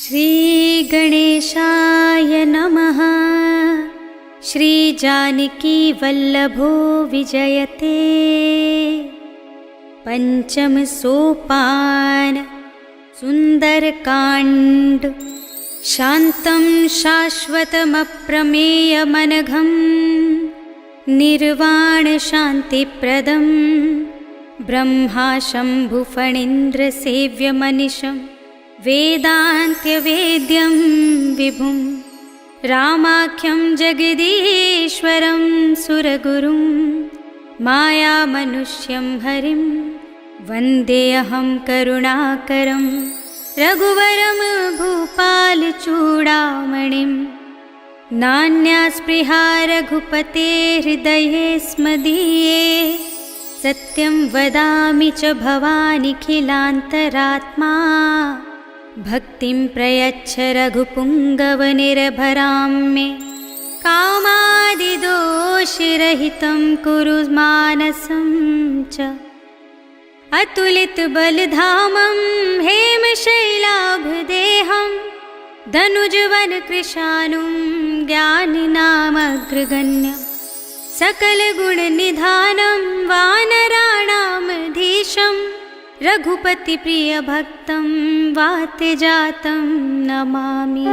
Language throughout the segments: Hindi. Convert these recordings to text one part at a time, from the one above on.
श्री गणेशाय नमः। श्री जानकी वल्लभो विजयते। पंचम सोपान सुंदरकांड। शांतं शाश्वतमप्रमेयमनघं निर्वाण शांतिप्रदं ब्रह्मा शंभुफणीन्द्र सेव्यमनिशं वेदान्त्यवेद्यं विभुं रामाख्यं जगदीश्वरं सुरगुरुं मायामनुष्यं हरिं वन्देऽहं करुणाकरं रघुवरं भूपालचूडामणिं। नान्या स्पृहा रघुपते हृदये स्मदीये सत्यं वदामि च भवानिखिलान्तरात्मा। भक्तिं प्रयच्छ रघुपुङ्गवनिर्भरां मे कामादिदोषरहितं कुरु मानसं च। अतुलितबलधामं हेमशैलाभदेहं धनुजवनकृशानुं ज्ञानिनामग्रगण्यं सकलगुणनिधानं वानराणामधीशं रघुपतिप्रियभक्तं वातजातं नमामि।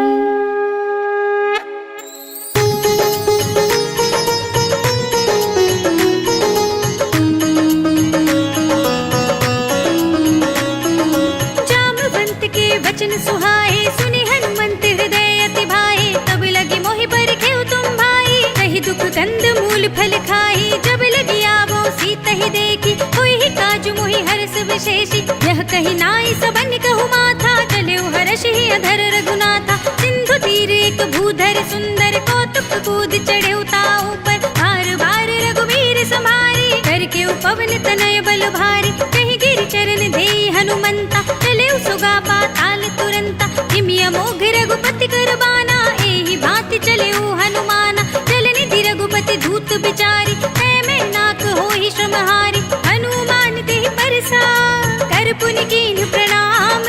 जामवंत के वचन सुहाए सुनि हनुमंत हृदय अति भाए। तब लगी मोहि परखेउ तुम भाई कहि दुख कंद मूल फल खाई। जब लगी आवो सीत ही देखी होई ही काजु मोहि हर्ष विशेषी। यह कही नाई सबन कहु माथा चले हर्षि अधर रघुनाथा। सिंधु तीर एक भूधर सुंदर कौतुक कूद चढ़े ताऊ पर। बार बार रघुवीर समारी करके पवन तनय बल भारी। कहीं गिरि चरण दे हनुमंता चले सुगा पाताल तुरंता। हिमिया मोघ रघुपति करबाना एहि भांति चले हनुमाना। चल निधि रघुपति धूत बिचारी में नाक होहि श्रमहारी। हनुमान तेहि परसा कर पुनि कीन्ह प्रणाम।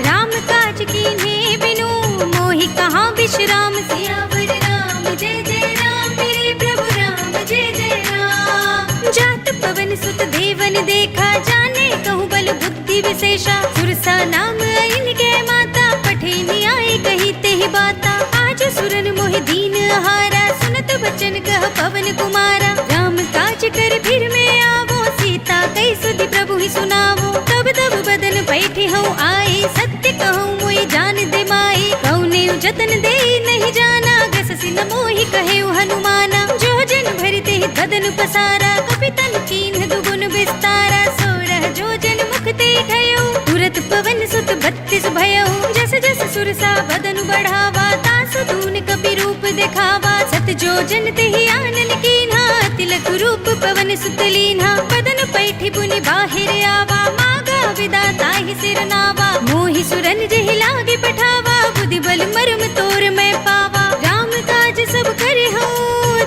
राम काज कीन्हे बिनु मोहि कहाँ विश्राम। सियावर राम जय जय राम मेरे प्रभु राम जय जय राम। जात पवन सुत देवन देखा जाने कहु बल बुद्धि विशेषा। सुरसा नाम इनके माता पठे न्याय कही तेहि बाता। आज सुरन मोहि दीन आहारा सुनत बचन कह पवन कुमारा। राम काज कर फिर में आवो सीता कई सुधि प्रभु ही सुनावो। तब तब बदन बैठे हूँ आए सत्य कहूँ मोहि जान दे माई। कौने जतन दे नहीं जाना गस सिन मोहि कहे हनुमाना। जो जन भरते ही बदन पसारा कपितन कीन्ह दुगुन विस्तारा। सोरह जो जन मुख ते ठयो तुरत पवन सुत 32 भयो। जस जस सुरसा बदन बढ़ावा तासु दून कपि रूप दिखावा। सत जो जन ते ही आनन कीन्हा तिलक रूप पवन सुत लीन्हा। बदन पैठी पुनि बाहिर आवा मागा विदा ताहि सिर नावा। मोहि सुरन जेहि लागे पठावा बुद्धि बल मर्म तोर मैं पावा। राम काज सब करे हो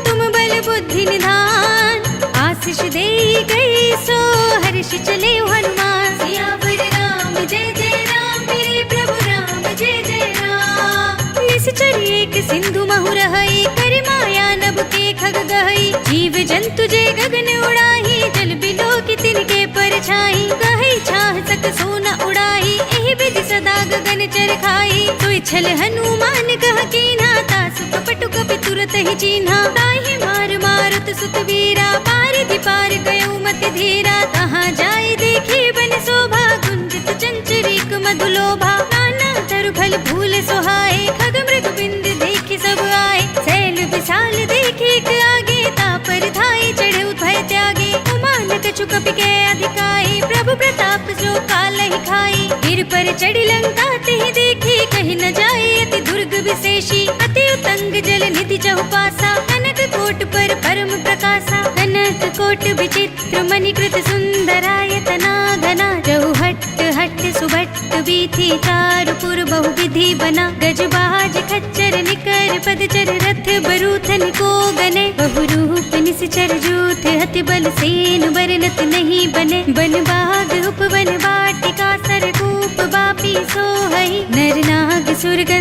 तुम बल बुद्धि निधान। आशीष दे गई सो हर्ष चले हनुमान। सियावर राम जय जय राम मेरे प्रभु राम जय जय राम। निश्चर एक सिंधु महु रहई कर माया नभ के खग गहई। जीव जंतु जे गगन उड़ाही जल बिलो की तिनके परछाई। गहई छाह सक सोना उड़ाही एहि विधि सदा गगन चर खाई। सोई छल हनुमान कह कीन्हा तासु कपटु कपि तुरत ही चीन्हा। ताहि मार मारुत सुत वीरा पारिधि पार गयो मति धीरा। तहाँ जाय देखी बन शोभा गुंजित चंचरीक मधुलोभा। नाना तरु फल फूल सुहाए खग मृग बिंद देखी सब आए। सैल विशाल देखी एक आगे तापर धाई चढ़े भय त्यागे। उमान कछु कपि के अधिकाई प्रभु प्रताप जो काल ही खाई। गिर पर चढ़ी लंका तेहि देखी कहीं न जाए अति दुर्ग विशेषी। अति उतंग जल निधि चहुपासा कनक कोट पर परम प्रकाशा। कनक कोट विचित्र मणिकृत सुंदरायतना घना। जहु हट्ट हट्ट सुभट्ट बीथी चारु पुर बहु विधि बना। गजबाज खच्चर निकर पदचर रथ बरूथन को गने। बहुरूप निश्चर जूथ हति बल सेन बरनत नहीं बने। बन बाग उपवन वाटिका सरकूप बापी सोहई। नर नाग सुरग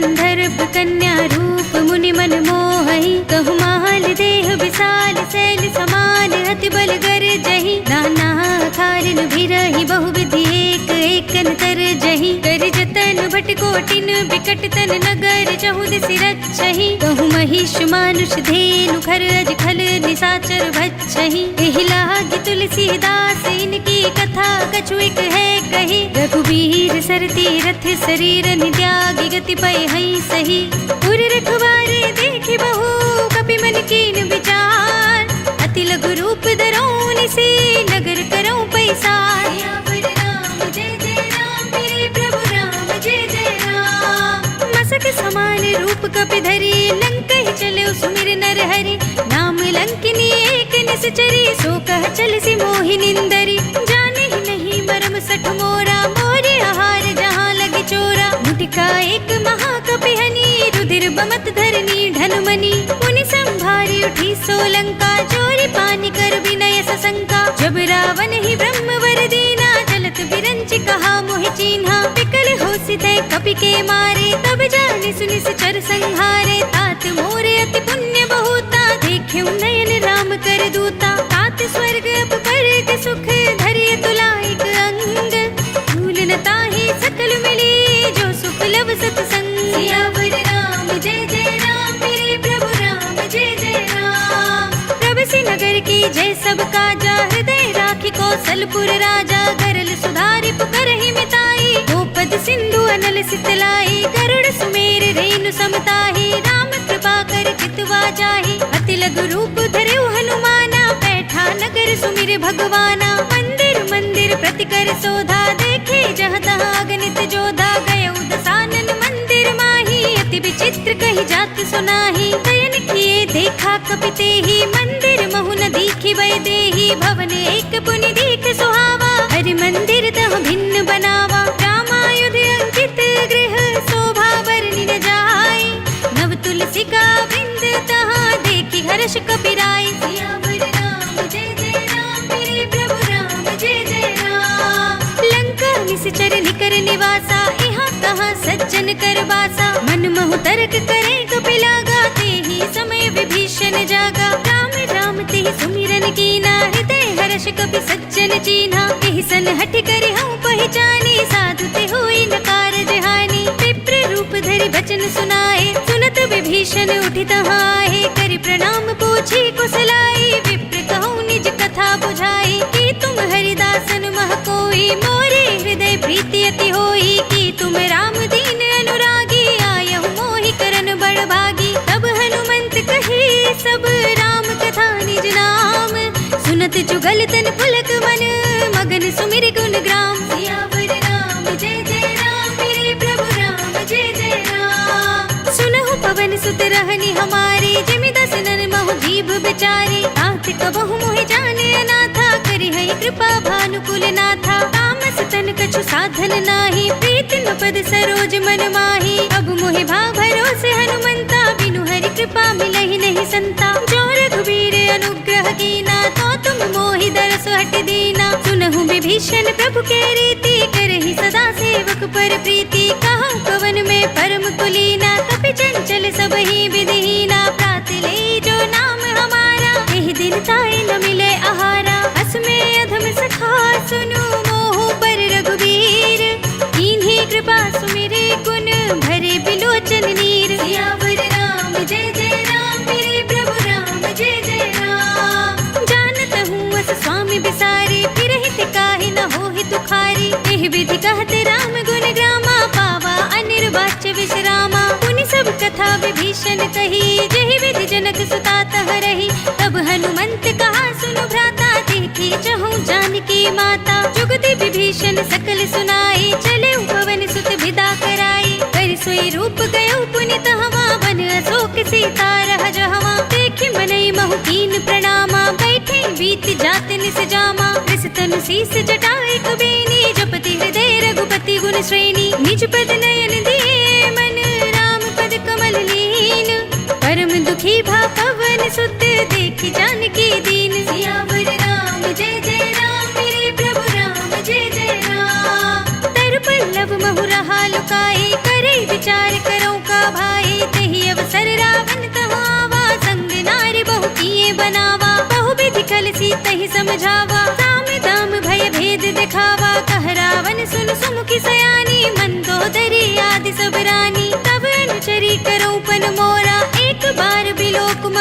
भट कोटिन बिकट तन नगर चहु दिसि रक्षहि कहु महिष मानुष धेनु खर अज खल निसाचर भक्षहि एहि लागी तुलसीदास इनकी कथा कछु एक है कही रघुबीर सरती रथ शरीर नित्यागी गति पय हई सही उर रखवारे देखि बहु कपि मन कीन विचार अति लघु रूप धरौनि से नगर करौं पैसार सियावर राम जय जय राम मेरे प्रभु राम जय जय राम मसक समान रूप कपि धरी लंकहि चले सुमिर नर हरि नाम लंकिनी एक निश्चरी सो कह चल सी मोहि निंदरी जाने ही नहीं मरम सठ मोरा मोरे आहार जहाँ लगे चोरा मुटिका एक महाकपि हनी रुधिर बमत धरनी ढनमनी मुनि संभारी उठी सोलंका चोरी पानी कर विनय सशंका जब रावण ही ब्रह्म वर दीना चलत बिरंच कहा मोहि चीन्हा विकल होसि तै कपि के मारे तब जाने सुनि चर संहारे तात मोरे अति पुण्य बहुता देखे नयन राम कर दूता तात स्वर्ग अप पर सुख धरिय तुलाइक अंग भूल न ताहि सकल मिली जो सुख लव सतसंग सियावर राम जय जय राम मेरे प्रभु राम जय जय राम प्रभसि नगर की जय सब काजा हृदय राखी कौशलपुर राजा गरल सुधारि पुकारहि मिताई गोपद सिंधु अनल सितलाई गरुड़ सुमेर रेणु समताहि राम कृपा कर कितवा जाहि अति लघु रूप धरेउ हनुमाना बैठा नगर सुमिर भगवाना मंदिर मंदिर प्रति कर सोधा देखे जह तहाँ अगणित जोधा गयउ दसानन मंदिर माही अति विचित्र कही जात सुनाही शयन किए देखा कपि तेहि मंदिर महु न दीखि वै देहि भवन एक पुनि दीख सुहावा हरि मंदिर तह भिन्न बनावा रामायुध अंकित गृह शोभा वर्णि न जाय नव तुलसी का वृंद तहाँ देखि हर्ष कपि राय सियावर राम जय जय राम मेरे प्रभु राम जय जय राम लंका निश्चर निकर निवासा यहाँ कहाँ सज्जन कर बासा मन महु तर्क करे कपि लागा तेहि समय विभीषण जागा राम राम तेहि सुमिरन कीना हृदय हर्ष कपि सज्जन चीन्हा एहि सन हठ करि हऊँ पहिचानी साधु ते होई न कारज हानि विप्र रूप धरि बचन सुनाए सुनत विभीषण उठि तहाँ आहे करि प्रणाम पूछी कुशलाई विप्र कहूँ निज कथा बुझाई कि तुम हरिदासन मह कोई मोरे हृदय प्रीति अति होई कि तुम राम दीन अनुरागी आयहु मोहि करन बड़ भागी तब हनुमंत कही सब राम कथा निज नाम सुनत जुगल तन पुलक मन मगन सुमिर गुण ग्राम सियावर राम जय जय राम मेरे प्रभु राम जय जय राम सुनहु पवन सुत रहनी हमारी जिमि दसनन महु जीभ बिचारी तात कबहु मोहि जाने अनाथा करि है कृपा भानुकुल नाथा तामस तन कछु साधन नाही प्रीति न पद सरोज मन माही अब मोहि भाव भरोसे हनुमंता बिनु हरि कृपा मिलहि नहीं संता जो रघुबीर अनुग्रह कीना तो तुम मोहि दरस हट दीना सुनहु विभीषण प्रभु के रीति करहि सदा सेवक पर प्रीति कहूँ पवन में परम कुलीना कपि चंचल सब ही विधिहीना प्रात ले जो नाम हमारा एहि दिन ताय न मिले आहारा अस में अधम सखा सुनु मोहु पर रघुबीर कीन्ही कृपा सुमिरे गुण भरे बिलोचन नीर सियावर राम जय जय राम मेरे प्रभु राम जय जय राम जानत हूँ अस स्वामी बिसारे फिर हित काहि न होहि तुखारी एहि विधि कहते राम गुण ग्रामा पावा अनिर्वाच्य विश्रामा पुनि सब कथा विभीषण कही जेहि विधि जनक सुता तह रही तब हनुमंत कहा सुनु भ्राता देखी चहु जानकी माता जुगति विभीषण सकल सुनाई चले पवन सुत विदा कराई कर सोई रूप गयो पुनि तहवा वन अशोक सीता रह जहवा देखि मनई महु कीन प्रणामा बैठे बीत जात निस जामा कृष तनु शीस जटाई कुबेनी जपति हृदय रघुपति गुण श्रेणी निज पद नयन दिए मन राम पद कमल लीन परम दुखी भा पवन सुत देखि जानकी दीन सियावर राम जय जय राम मेरे प्रभु राम जय जय राम तर पल्लव महु रहा लुकाई करे विचार करो का भाई तही अवसर रावण तहाँ आवा संग नारी बहु किए बनावा बहु विधि कल सी तही समझावा साम दाम भय भेद दिखावा कह रावण सुन सुमुखी सयानी मंदोदरी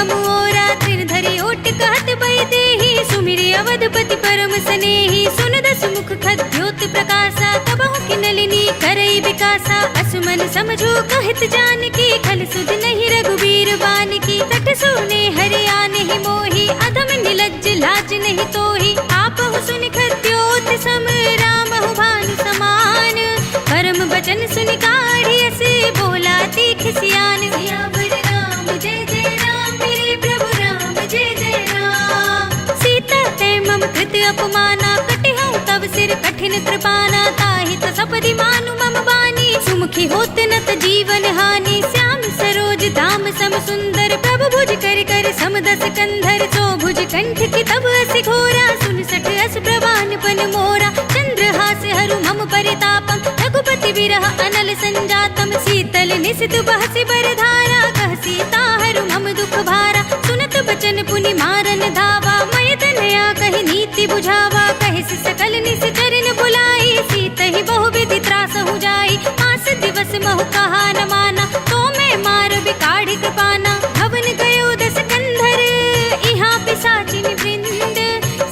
मम ओरा त्रिन धरि ओट कहत बहि देहि सुमिरि अवधपति परम स्नेहि सुन दस मुख खद्योत प्रकाशा कबहु की नलिनी करई विकासा असुमन समझो कहत जानकी खल सुध नहीं रघुबीर बानकी तट सुने हरिया नहीं मोही अधम निलज्ज लाज नहीं तोही आपहु सुनि खद्योत सम रामहु भानु समान परम बचन सुनि काढ़ियस बोला तीख सियान सियावर राम जय जय राम मेरे प्रभु राम जय जय राम सीता ते मम कृत अपमाना कटिहउँ तव सिर कठिन कृपाना ताहि त सपदि मानु मम बानी सुमुखी होत न त जीवन हानि श्याम सरोज धाम सम सुंदर प्रभु भुज कर कर समदस कंधर सो भुज कंठ की तब अस घोरा सुन सठ अस प्रवान पन मोरा चंद्रहास हरु मम परितापम रघुपति विरह अनल संजातम शीतल निशित बहसि बरधारा कह सीता हरु मम दुख भारा सुनत बचन पुनि मारन धावा मय तनया कहि नीति बुझावा कहि सकल निस चरण बुलाई सीत ही बहु विधि त्रास हो जाई मास दिवस महु कहा न माना तो मैं मार बिकाढ़ी कृपाना भवन गयो दस कंधर इहाँ पिसाचिन वृंद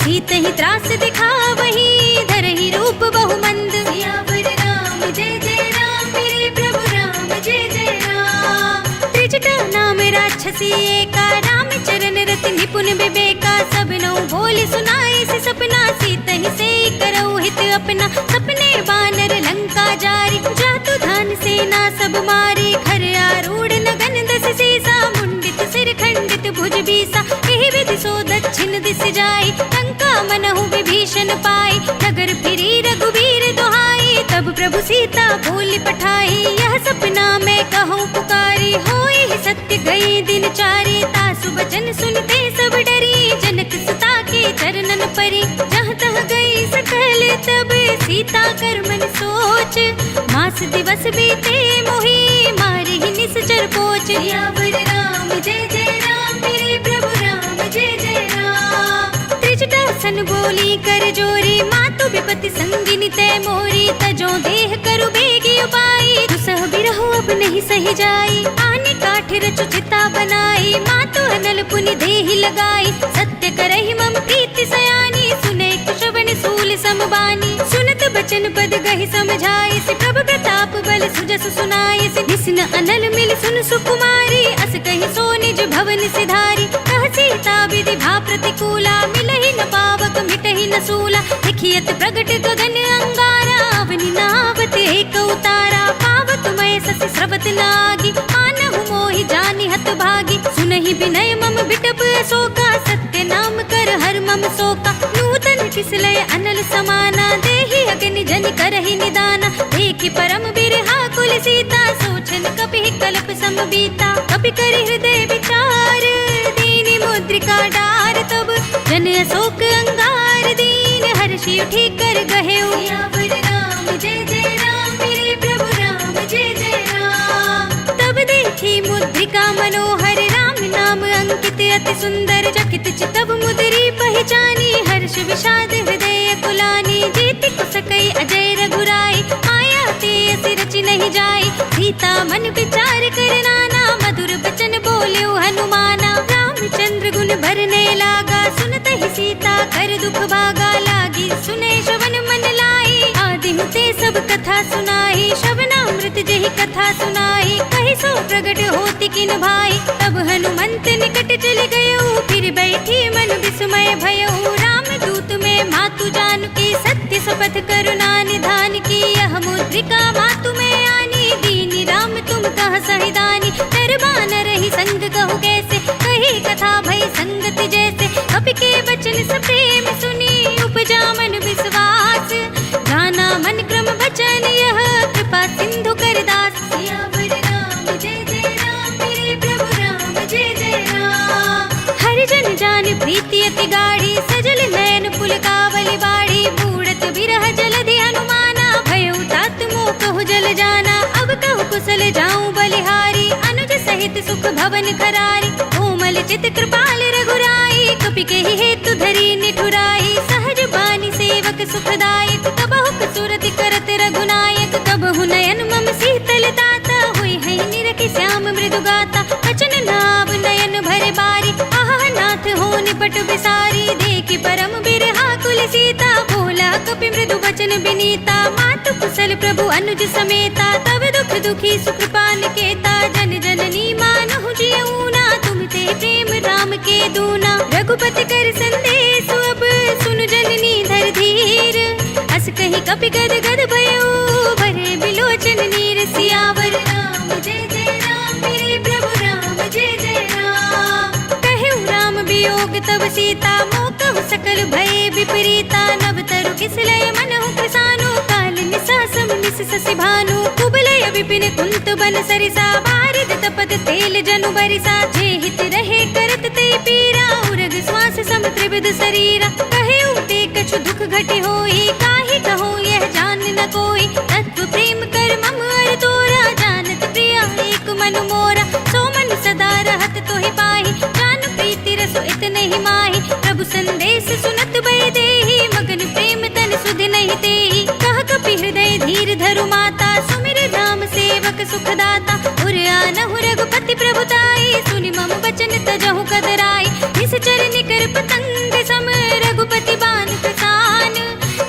सीत ही त्रास दिखावही धरहि रूप बहु मंद सियावर राम जय जय राम मेरे प्रभु राम जय जय राम त्रिजटा नाम राक्षसी एका राम चरण रति निपुण विवेका सब नौ बोली सुनाए से सपना सीत ही से करौ हित अपना सपने बानर लंका जारी जातु धान सेना सब मारी खर आरूढ़ नगन दस सीसा मुंडित सिर खंडित भुज बीसा एहि विधि सो दक्षिण दिस जाई लंका मनहु विभीषण पाई नगर फिरी रघुबीर दुहाई तब प्रभु सीता बोली पठाई यह सपना मैं कहूँ पुकारी होई ही सत्य गई दिन चारी तासु बचन सुनते सब डरी जनक सुता के चरणन परी जहाँ तह गई सकल तब सीता कर मन सोच मास दिवस बीते मोही मारी ही निश्चर पोच सियावर राम जय जय राम मेरे प्रभु राम जय जय राम त्रिजटा सन बोली कर जोरी मातु विपति संगिनी तय मोरी तजो देह करु बेगी उपाई दुसह बिरहो अब नहीं सही जाई आने काठ रचु चिता बनाई मातु अनल पुनि देहि लगाई सत्य करहि मम प्रीति सयानी सुने कुशवन सूल समबानी सुनत बचन पद गहि समझाई से प्रभु प्रताप बल सुजस सुनाई से निस्न अनल मिल सुन सुकुमारी अस कहि सो निज भवन सिधारी कह सीता विधि भा प्रतिकूला मिलहि न पावक मिटहि न सूला देखियत प्रगट गगन अंगारा अवनि नावत एक उतारा पावक मय सस स्रवत लागी मानहु मोहि जानि हत भागी सुनहि विनय मम बिटप अशोका सत्य नाम कर हर मम शोका नूतन किसलय अनल समाना देहि अग्नि जनि करहि निदाना देखि परम बिरहा कुल सीता सोचन कपि कल्प सम बीता कपि करि हृदय विचार दीनि मुद्रिका डार तब जन अशोक अंगार दीन हर्षि उठी कर गहे सियावर राम जय जय राम मेरे प्रभु राम जय जय राम तब देखी मुद्रिका मनोहर राम नाम अंकित अति सुंदर जकित चितब मुद्री पहचानी हर्ष विषाद हृदय कुलानी जीति कुसकई अजय रघुराई माया ते असि रचि नहीं जाई सीता मन विचार कर नाना मधुर बचन बोल्यो हनुमाना रामचंद्र गुण भरने लागा सुनत ही सीता कर दुख भागा लागी सुने श्रवण मन लाई आदि ते सब कथा सुनाई श्रवणामृत जहि कथा सुनाई कहि सो प्रगट होति किन भाई तब हनुमंत निकट चले गयो फिर बैठी मन विस्मय भयो राम दूत में मातु जानकी सत्य शपथ करुणा निधान की यह मुद्रिका मातु में आनी दीनी राम तुम कह सहिदानी दरबान रही संग कहु कैसे कही कथा भई संगति जैसे कपि के बचन सप्रेम सुनी उपजा मन विश्वास गाना मन क्रम बचन यह कृपा सिंधु कर दास सियावर राम जय जय राम मेरे प्रभु राम जय जय राम हरि जन जान प्रीति अति गाढ़ी सजल नयन पुलकावली बाड़ी बूढ़त बिरह जलधि हनुमाना भयो तात मोह कहु जल जाना अब कहु कुशल जाऊं बलिहारी अनुज सहित सुख भवन खरारी कोमल चित कृपाल रघुराई कपि के हेतु धरी निठुराई सहज बानी सेवक सुखदायक कबहु कसुरति करत रघुनायक कबहु नयन मम शीतल ताता हुई है निरखि श्याम मृदु गाता बचन नाव नयन भरे बारी सारी, देखी परम बिरहा कुल सीता, बोला कपि मृदु वचन विनीता, मातु कुशल प्रभु अनुज समेता, तब दुख दुखी सुकृपा निकेता, जन जननी मानहु जियऊना, तुम ते प्रेम राम के दूना। रघुपति कर संदेश अब सुनु जननी धर धीर, अस कहीं कपि गद गद भयो, भरे बिलोचन नीर। सियावर राम जय जय राम, मेरे प्रभु राम जय जय राम। कहु राम वियोग तब सीता, मोकहु सकल भय विपरीता, नव तरु किसलय मनहु कृसानु, काल निसा सम निस ससि भानु, कुबलय विपिन कुंत बन सरिसा, बारिद तपत तेल जनु बरिसा, जे हित रहे करत ते पीरा, उरग श्वास सम त्रिविध शरीरा। कहे ते कछु दुख घटे होई, काहे कहो यह जान न कोई, तत्व प्रेम कर मम अर तोरा, जानत प्रिया एक मन मोरा, सो मन सदा रहत तोहि पाहि, जान प्रीति रसो इतने ही माहि, प्रभु संदेश सुनत भय देहि, मगन प्रेम तन सुध नहीं तेहि, कह कपि हृदय धीर धरु माता, सुमिर राम सेवक सुख दाता, उर आनहु रघुपति प्रभुताई, सुनि मम वचन तजहु कदराई, निश्चर निकर पतंग सम रघुपति बान प्रसान,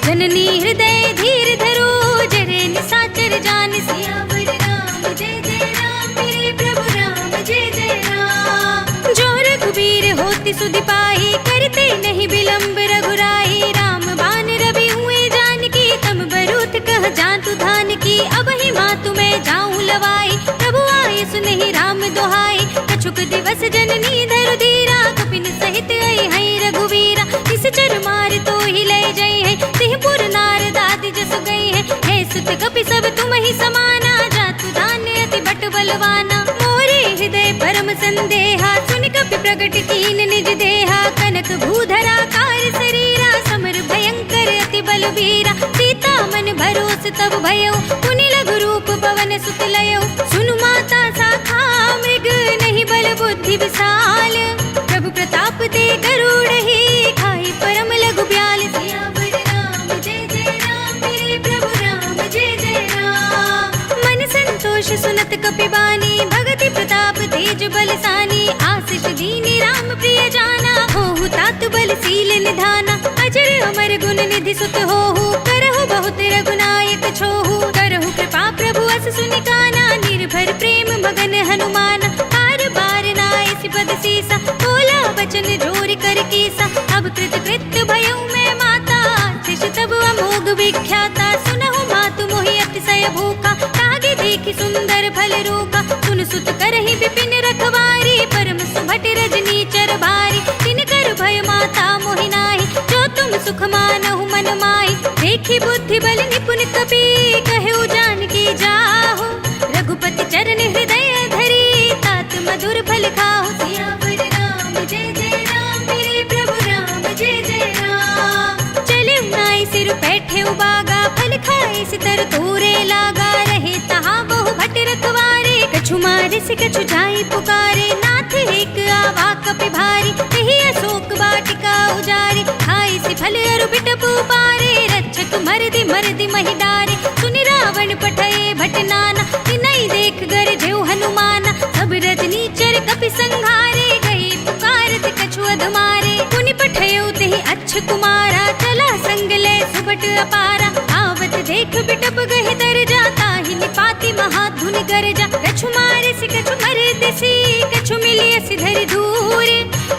जननी हृदय धीर धरो जरे निसाचर जान। सियावर राम जय जय राम, मेरे प्रभु राम जय जय राम। जो रघुबीर होति सुधि पाहि, करते नहीं विलंब रघुराई, राम बान रवि हुए जानकी, तम बरूथ कह जातु धान की, अब ही मातु मैं जाऊं लवाई, प्रभु आये सुनहि राम दोहाई, कछुक दिवस जननी धरु धीरा, कपिन सहित आई है रघुवीरा, निश्चर मार तो ही ले जाई है, सिंहपुर नारद आदि जस गई है, हे सुत कपि सब तुम ही समाना, जातु धान्य अति बट बलवाना, मोरे हृदय परम संदेहा, सुन कपि प्रगट कीन निज देहा, कनक भूधरा कार शरीरा, समर भयंकर अति बलवीरा, सीता मन भरोस तब भयो, पुनि लघु रूप पवन सुत लयो, सुनु माता साखा मृग नहीं बल बुद्धि विशाल, प्रभु प्रताप ते गरुड़ ही, खाई परम लघु ब्याल। सियावर राम जय जय राम, मेरे प्रभु राम जय जय राम। मन संतोष सुनत कपि बानी, भगति प्रताप तेज बलसानी, आशीष दीनी राम प्रिय जाना, होहु तात बल सील निधाना, अजर अमर गुण निधि सुत होहु, करहु बहुत रघुनायक छोहु, करहु कृपा प्रभु अस सुनिकाना, निर्भर प्रेम मगन हनुमान, बार बार नाइस पद सीसा, बोला बचन जोर कर कीसा, अब कृत कृत्य भयउ मैं माता, शिष तब अमोघ विख्याता, सुनहु मातु मोहि अतिशय भूखा, तागे देखि सुंदर फल रूखा, सुन सुत करहि विपिन रखवारी, परम सुभट रजनी चर भारी, तिन कर भय माता मोहि नाहि, जो तुम सुख मानहु मन माहि, देखी बुद्धि बल निपुण कपि, कहु जानकी जाहु, रघुपति चरण हृदय धरी, तात मधुर फल खाहु। सियावर राम जय जय राम, मेरे प्रभु राम जय जय राम। चले नाई सिर बैठे उबागा, फल खाए सितर तोरे लागा, रहे तहाँ बहु भट रखवारे, कछु मारे से कछु जाई पुकारे, नाथ एक आवा कपि भारी, कही अशोक वाटिका उजारे, खाई से फल अरु बिटप पारे, रक्षक मरदि मरदि महि डारे, सुनि रावण पठये भट नाना, तिनहि देख गर जेउ हनुमाना, सब रजनी चर कपि संघारे, गए पुकारत कछु अधमारे, पुनि पठयो तेहि अच्छ कुमारा, चला संग ले सुभट अपारा, आवत देख बिटप गहि दर जाता, ही निपाति महाधुन गरजा, कछु मारे से कछु मरे दिसी, कछु मिलिय सिधर दूर,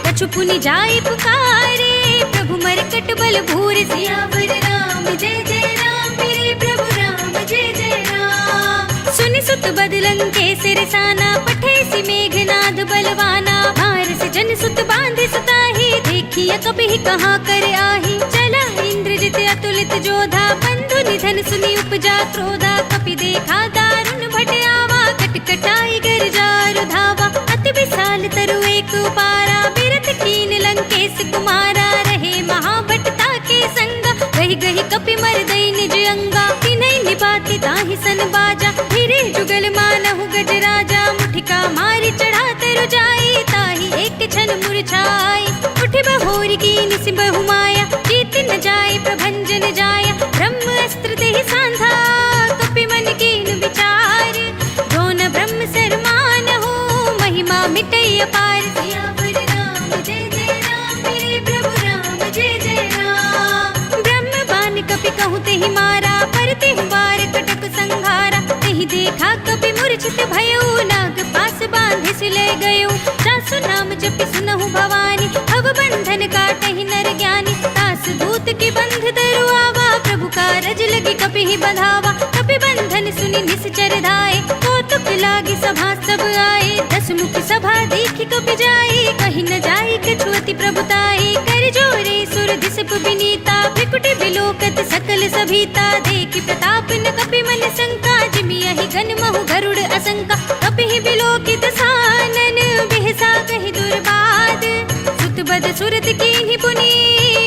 कछु पुनि जाई पुकारे, प्रभु मरकट बल भूर। सियावर राम जय जय राम, मेरे प्रभु राम जय जय राम। सुनि सुत बदलंग के सिरसाना, पठे सि मेघनाद बलवाना, मार से जन सुत बांधे सुताही, देखिए कपि कहाँ कर आही, चला इंद्रजित अतुलित जोधा, बंधु निधन सुनि उपजा क्रोधा, कपि देखा दारुण भट आवा, कटकटाई गर जारु धावा, अति विशाल तरु एक उपारा, बिरत कीन लंकेश कुमारा, रहे महाभटता के संगा, गहि गहि कपि मरदई निज अंगा, तिनहि निपाति ताहि सन बाजा, फिरे जुगल मानहु गजराजा, मुठिका मारि चढ़ा तरु जाई, ताहि एक क्षण मुरझाई, उठि बहोरी कीनि सिबहु माया, जीत न जाय प्रभंजन जाया, ब्रह्म अस्त्र तेहि सांधा, कपि मन कीन विचार, जो न ब्रह्म सरमान हो, महिमा मिटई अपार। सियावर राम जय जय राम, मेरे प्रभु नहीं मारा, परते हुबार कटक संघारा। नहीं देखा कभी मूर्छित भयो, नाग पास बांधे से ले गयो। सासु नाम जपि सुनहु भवानी, भव बंधन काटहि नर ज्ञानी। दास दूत की बंध धरु आवा, प्रभु कारज लगी कपि ही बंधावा। कपि बंधन सुनि निश्चर धाये, कौतुक लागी सभा सब आए। दस मुख सभा देखि कपि जाए, कहीं न जाए कछु अति प्रभुताई। कर जोरे सुर दिसप विनीता, भ्रिकुटि बिलोकत सकल सभीता। देखि प्रताप न कपि मन शंका, जिमियहि गन महु गरुड़ असंका। कपि ही बिलोकित सानन, बिहसा कहि दुर्बाद। सुत बद सुरत कीन्हि पुनि,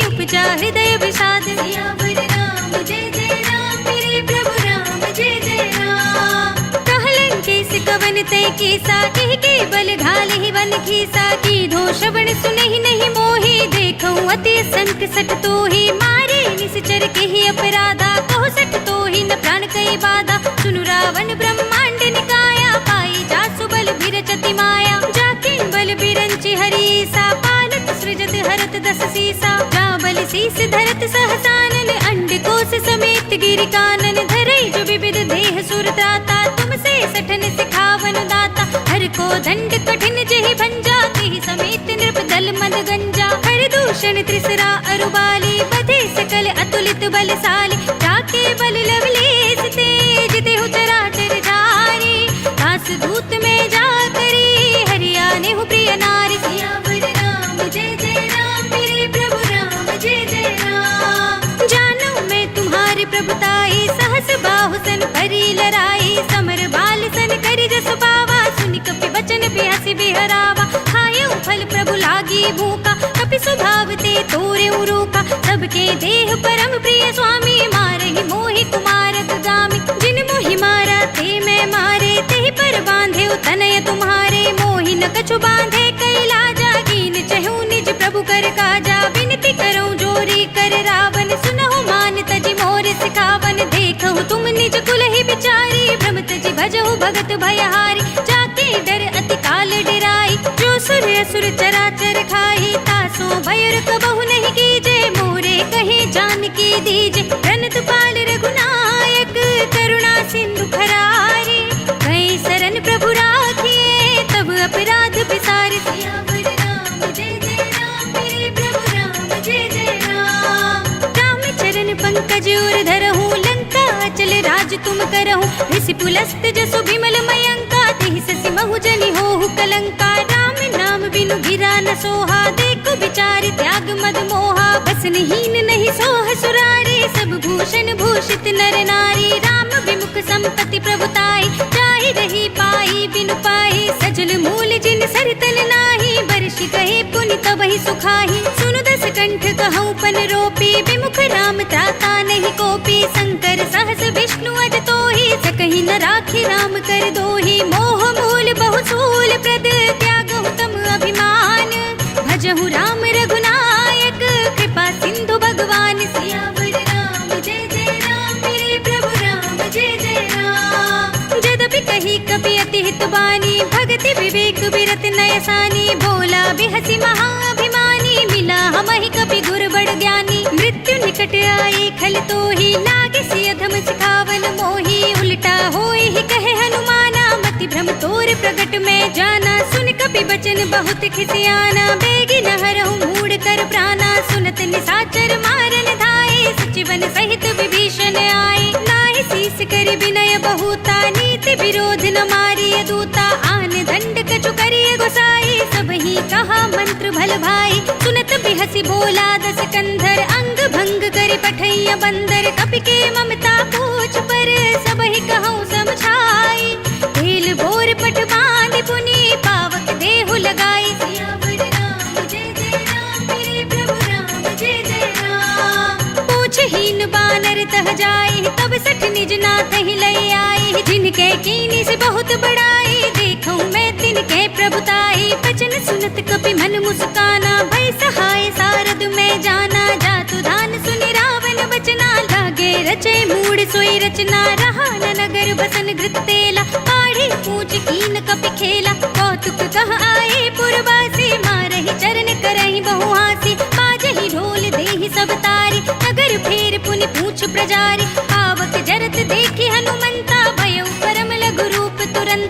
उपजा हृदय विषाद। सियावर राम जय जय राम, मेरे प्रभु राम जय जय राम। कहलन केस कवन तय केसा, कह के बल घाले ही वन खीसा। की धो श्रवण सुनहि नहीं मोहि, देखऊं अति संत सठ तोहि। मारे निश्चर के ही अपराधा, कहो सठ तोहि न प्राण कई बाधा। सुनु रावण ब्रह्मांड निकाया, पाई जासु बल बिरचति माया। जाके बल बिरंचि हरीसा, पालत सृजत हरत दस सीसा। जा बल शीस धरत सहसानन, अंड कोश समेत गिरि कानन। धरई जो विविध देह सुर त्राता, तुमसे सठन सिखावन दाता। हर को दंड कठिन जेहि भंजा, तेहि समेत नृप दल मद गंजा। हर दूषण त्रिसरा अरुबाली, बधे सकल अतुलित बलशाली। जाके बल लवलेस तेज, देहु चराचर जारी। दास दूत में जा करी, हरियाने हु प्रिय नारी। सियावर राम जय जय राम, मेरे प्रभु राम जय जय राम। जानू मैं तुम्हारी प्रभुताई, सहस बाहु सन परी लराई। समर बाल सन करि जस पावा, सुनि कपि बचन बिहसि बिहरावा। खायऊ फल प्रभु लागी भूखा, कपि स्वभाव ते तोरे रोका। सबके देह परम प्रिय स्वामी, मारहि मोहि कुमारक गामी। जिन मोहि मारा ते मैं मारे, तेहि पर बांधे तनय तुम्हारे। मोहि न कछु बांधे कैलाजा, कीन चहु निज प्रभु कर काजा। विनती करऊं जोरी कर रावण, सुनहु मान तजि मोर सिखावन। देखहु तुम निज कुल ही बिचारी, भ्रम तजि भजहु भगत भयहारी। जाके डर अति काल डेराई, जो सुर असुर चराचर खाई। तासो भयर कबहु नहीं कीजे, मोरे कहे जानकी दीजे। प्रणत पाल रघुनायक, करुणा सिंधु खरारे। गए शरण प्रभु राखिए, तब अपराध बिसारे। सियावर राम जय जय राम, मेरे प्रभु राम जय जय राम। राम चरण पंकज उर धरहु, लंका अचल राज तुम करहु। ऋषि पुलस्त जसु बिमल मयंका, तेहि ससि महु जनि होहु कलंका। राम नाम बिनु गिरा न सोहा, देखो बिचारि त्याग मद मोहा। बसनहीन नहीं सोह सुरारे, सब भूषण भूषित नर नारी। राम विमुख संपत्ति प्रभुताई, जाहि रही पाई बिनु पाई। सजल मूल जिन सरतल नाही, बरषि कहे पुनि तबहि सुखाही। सुनु दस कंठ कहूँ पन रोपी, विमुख राम त्राता नहीं कोपी। शंकर सहस विष्णु अज तोहि, सकहि न राखि राम कर दोहि। मोह मूल बहु सूल प्रद, त्यागहु तम अभिमान। भजहु राम रघुनायक, कृपा सिंधु भगवान। सियावर राम जय जय राम, मेरे प्रभु राम जय जय राम। जदपि कही कपि अति हित बानी, भगति विवेक बिरत नयसानी। बोला बिहसि महाअभिमानी, मिला हमहि कपि गुर बड़ ज्ञानी। मृत्यु निकट आई खल तोहि, लागे सिय अधम सिखावन मोहि। उल्टा होय ही कहे हनुमाना, मति भ्रम तोर प्रगट में जाना। सुन कपि बचन बहुत खिसियाना, बेगी न हरहु मूढ़ कर प्राणा। सुनत निशाचर मारन धाये, सचिवन सहित विभीषण आए। नाहि शीस करि विनय बहुता, नीति विरोध न मारिय दूता। आन दंड कछु करिय गोसाई, सबहि कहा मंत्र भल भाई। सुनत बिहसि बोला दस कंधर, अंग भंग करि पठैया बंदर। कपि के ममता पूछ पर, सबहि कहूँ समझाई। तेल बोर पट बांधि पुनि, पावक देहु लगाई। सियावर राम जय जय राम, मेरे प्रभु राम जय जय राम। पूछहीन बानर तह जाए, तब सठ निज नाथ ही लय आए। जिनके कीनी से बहुत बड़ाई, देखूं मैं तिनके प्रभुताई। बचन सुनत कपि मन मुस्काना, भय सहाय सारद में जाना। जातु धान सुनि रावण बचना, लागे रचे मूढ़ सोई रचना। रहा न नगर बसन घृत तेला, पाढ़ी पूछ कीन कपि खेला। कौतुक कह आए पुरवासी, मारहि चरण करहि बहुहासी। बाजहि ढोल देहि सब तारी, नगर फेर पुनि पूछ प्रजारी।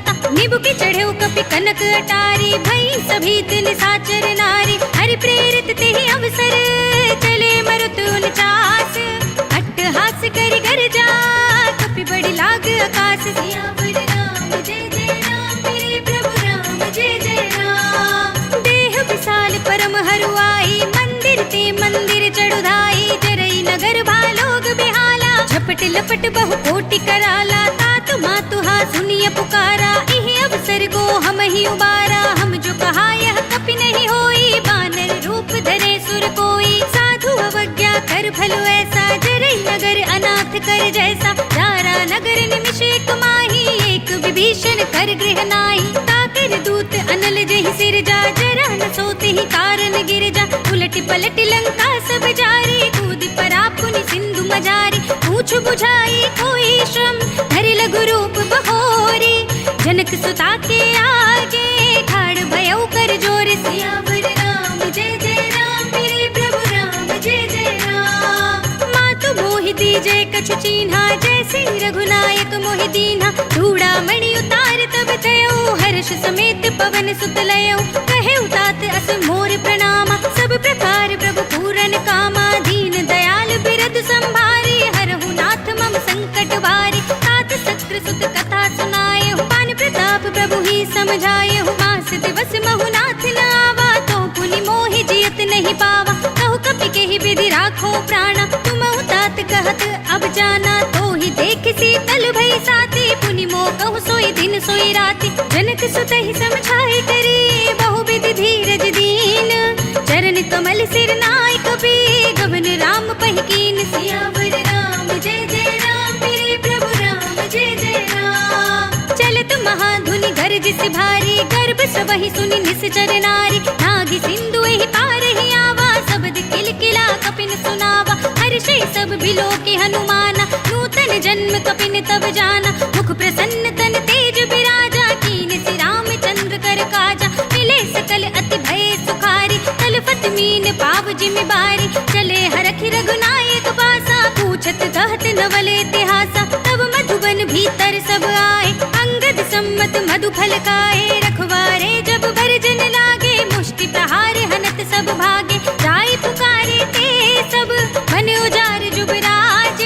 जाता। नींबू की चढ़े कपि कनक अटारी, भई सभी तिन साचर नारी। हरि प्रेरित ते ही अवसर, चले मरुत 49। अट्टहास करि गर जा, कपि बड़ी लाग आकाश। सियावर राम जय जय राम, मेरे प्रभु राम जय जय राम। देह विशाल परम हरुआई, मंदिर ते मंदिर चढ़ुधाई। जरई नगर भालोग बिहाला, झपट लपट बहु कोटि कराला। तात मातु हा सुनिय पुकारा, इहि अवसर को हम ही उबारा। हम जो कहा यह कपि नहीं होई, बानर रूप धरे सुर कोई। साधु अवज्ञा कर भलो ऐसा, जरई नगर अनाथ कर जैसा। जारा नगर निमिष एक माही, एक विभीषण कर गृह नाई। ताकर दूत अनल जहि सिर जा, जरा न सोते ही कारण गिर जा। उलट पलट लंका सब जारी, कूद परा पुनि सिंधु मजारी। पूछ बुझाई कोई श्रम, धरि लघु रूप बहोरी। जनक सुता के आगे, ठाड़ भयउ कर जोर। सियावर राम जय जय राम, मेरे प्रभु राम जय जय राम। मातु मोहि दीजे कछु चीन्हा, जैसे रघुनायक मोहि दीन्हा। धूड़ा मणि उतार तब थयो, हर्ष समेत पवन सुत लयो। कहे उतात अस मोर प्रणामा, सब प्रकार प्रभु पूरन कामा। दीन दयाल बिरद संभारी, हरहु नाथ मम संकट भारी। तात सत्र सुत कथा सुनाए, पान प्रताप प्रभु ही समझाए। मास दिवस महु नाथ न आवा, तो पुनि मोहि जियत नहीं पावा। कहु कपि केहि विधि राखो प्राणा, तुम तात कहत अब जाना। तो ही देख शीतल भई साथी, पुनि मोह कहु सोई दिन सोई राति। जनक सुत ही समझाए करी, बहु विधि धीरज दीन। चरण कमल सिर नाय कपि, गवन राम पहिकीन। सियावर राम जय जय राम, मेरे प्रभु राम जय जय राम। चलत महाधुनि गरज से भारी, गर्भ सबहि सुनि निश्चर नारी। नागी सिंधु एहि पार ही आवा, शब्द किलकिला कपिन सुनावा। हर्षै सब बिलो के हनुमाना, नूतन जन्म कपिन तब जाना। मुख प्रसन्न तन तेज बिराजा, कीन सि रामचंद्र कर काजा। मिले सकल अति भय सुखारी, तलफत मीन पाव जिमि बारी। चले हरखि रघुनायक पासा, पूछत कहत नवल इतिहासा। तब मधुबन भीतर सब आए, अंगद सम्मत मधु फल खाए। रखवारे जब भरजन लागे, मुष्टि प्रहार हनत सब भागे। जाय पुकारे ते सब, मन उजार जुबराज।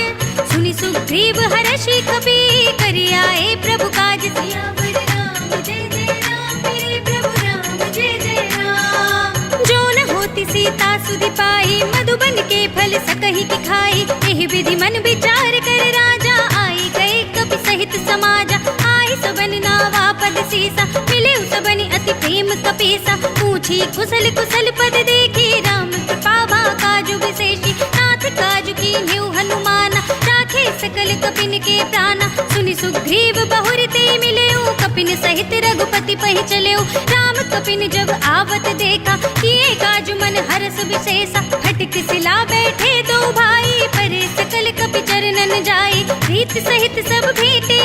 सुनि सुग्रीव हर्षि कपि, करि आए प्रभु काज। सियावर राम जय जय राम, मेरे प्रभु राम जय जय राम। जो न होती सीता सुधि पाई, मधुबन के फल सकहि की खाई। एहि विधि मन विचार कर राजा, आई गए कपि सहित समाजा। आई सबन नावा पद सीसा, मिले सबनि अति प्रेम कपीसा। पूछी कुशल कुशल पद देखी, राम कृपा भा काजु विशेषी। नाथ काजु कीन्ह्यो हनुमाना, राखे सकल कपिन के प्राणा। सुनि सुग्रीव बहुर ते मिल्यो, कपिन सहित रघुपति पहि चल्यो। राम कपिन जब आवत देखा, किए काजु मन हरस विशेषा। फटक सिला बैठे दो भाई, परे सकल कपि चरणन जाई। प्रीत सहित सब भेटे,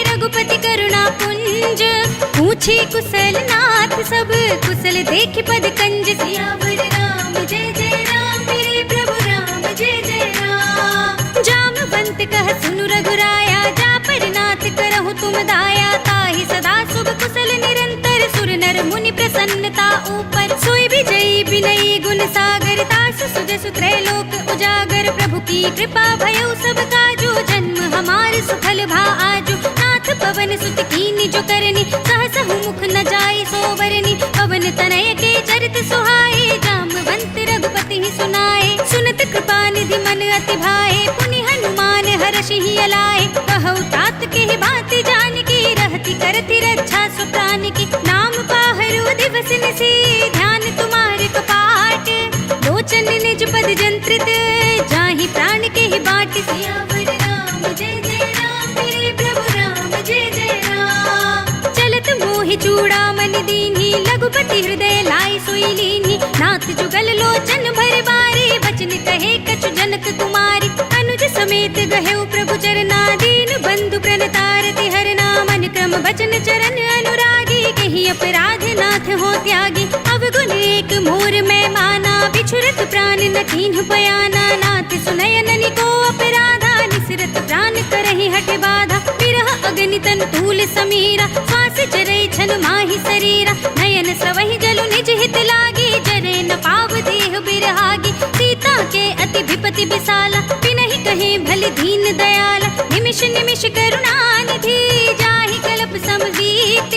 रघुपति करुणा पुंज। पूछी कुशल नाथ सब, कुशल देख पद कंज। सियावर राम जय जय राम, मेरे प्रभु राम जय जय राम। जामवंत कह सुनु रघुराया, जा पर नाथ करहु तुम दाया। ताहि सदा शुभ कुशल निरंतर, सुर नर मुनि प्रसन्नता ऊपर। सोई विजयी विनयी गुण सागर, तास सुजसु त्रैलोक उजागर। प्रभु की कृपा भयउ सब काजू, जन्म हमार सुफल भा आजू। नाथ पवन सुत कीन्हि जो करनी, सहसहु मुख न जाय सोवरनी। पवन तनय के चरित सुहाए, जामवंत रघुपति ही सुनाए। सुनत कृपा निधि मन अति भाए, पुनि हनुमान हर्षि ही अलाए। कहु तात के बात जान की, रहती करती रक्षा सुप्राण की। नाम पाहरो दिवस निसी, ध्यान तुम्हारे कपाट। लोचन निज पद जंत्रित, जाहि प्राण के ही बाट। सियावर राम जय जय राम, मेरे प्रभु राम जय जय राम। चलत मोहि चूड़ामणि दीन्हि, लघुपति हृदय लाइ सोई लीन्हि। नाथ जुगल लोचन भर बारी, बचन कहे कछु जनक कुमारी। अनुज समेत गहेउ प्रभु चरना, दीन बंधु प्रणतारति हरना। मन क्रम बचन चरण अनुरागी, कहि अपराध नाथ हो त्यागी। अवगुण एक मोर मैं माना, बिछुरत प्राण न कीन्ह बयाना। नाथ सुनय ननि को अपराधा, निसरत प्राण करहि हठ बाधा। विरह अगनि तन तूल समीरा, श्वास चरै छन माहि शरीरा, नयन सवहि जलु निज हित लागी, जरे न पाव देह बिरहागी, सीता के अति विपति विशाला, बिनहि कहे भल दीन दयाला, निमिष निमिष करुणा निधि, जाहि कल्प समजीत,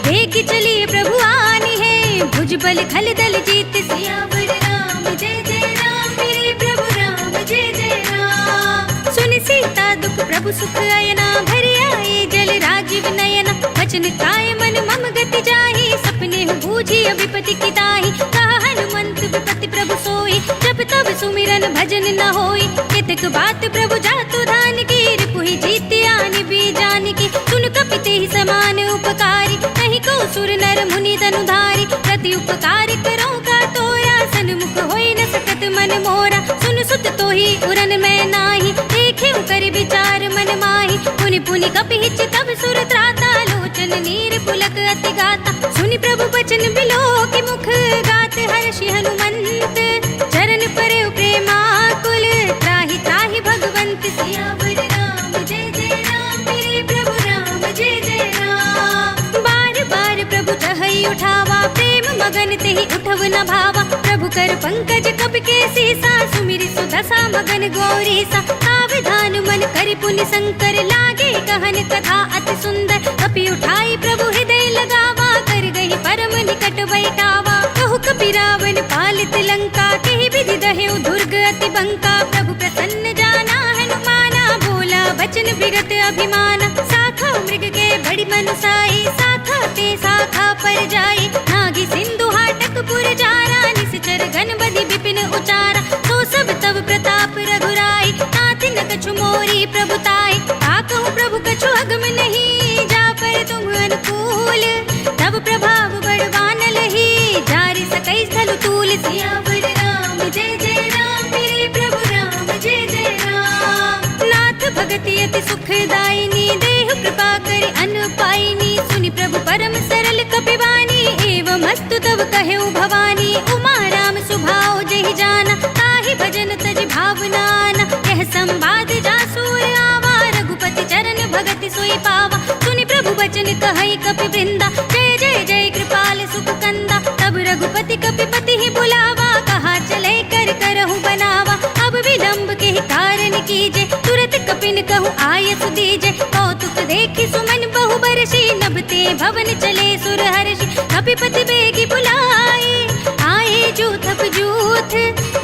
वेग चलिए प्रभु आनी है, भुज बल खल दल जीत, सियावर राम जय जय राम, मेरे प्रभु राम जय जय राम। सुन सीता दुख प्रभु सुख अयना, भरि आए जल राजीव नयना, वचन काय मन मम गति जाहि, सपने बूझी विपति की ताहि, कहा हनुमंत विपति प्रभु सोई, जब तब सुमिरन भजन न होई, कितक बात प्रभु जातु धान की, रिपुहि जीत आनि भी जान की, सुन कपिते ही समान उपकारी, नहीं को सुर नर मुनि धनुधारी, प्रति उपकार करो का तोरा, सन्मुख होई न सकत मन मोरा, सुन सुत तो ही उरन मैं नाही, देखे कर विचार मन माही, पुनि पुनि कपिहिच तब सुर त्राता, लोचन नीर पुलक अति गाता, सुनि प्रभु बचन बिलो की मुख, गात हर्षि हनुमंत, चरण परे प्रेमाकुल, त्राहि त्राहि भगवंत, सियावर राम जय जय राम, मेरे प्रभु राम जय जय राम। बार बार प्रभु चहई उठावा, प्रेम मगन तेहि उठव न भावा, प्रभु कर पंकज कप के सीसा, सुमिरि सुदशा मगन गौरीसा, सावधान मन करि पुनि शंकर, लागे कहन कथा अति सुंदर, कपि उठाई प्रभु हृदय लगावा, कर गई परम निकट बैठावा, कहु कपि रावण पालित लंका, केहि विधि दहेउ दुर्ग अति बंका, प्रभु प्रसन्न जाना हनुमाना, बोला बचन विगत अभिमाना, साखा मृग के बड़ी मनुसाई, साखा ते साखा पर जाई, नागी सिंधु हाटक पुर जारा, निश्चर गण बधि विपिन उचारा, सो सब तब प्रताप रघुराई, ताति न कछु मोरी प्रभुताई, ताकहु प्रभु कछु अगम नहीं, जा पर तुम अनुकूल, तब प्रभाव बड़वान लही, जारि सकई स्थल तूल, सियावर राम जय जय राम, मेरे प्रभु राम जय जय राम। नाथ भगति अति सुखदायिनी, देहु कृपा करि अन पाइनी, सुनि प्रभु परम सरल कपिवानी, एवं अस्तु तब कहेउ भवानी, उमा राम सुभाव जहि जाना, ताहि भजन तज भावनाना, यह संवाद जासूर आवा, रघुपति चरण भगति सोई पावा, सुनि प्रभु बचन कहई कपि वृंदा, जय जय जय कृपाल सुख कंदा, तब रघुपति कपिपति ही बुलावा, कहा चले कर करहु बनावा, अब विलंब के कारण कीजे, तुरत कपिन कहु आयस दीजे, कौतुक देखि सुमन बहु बरसी, नभते भवन चले सुर हर्षि, कपिपति बेगी बुलाए, आए जूथप जूथ,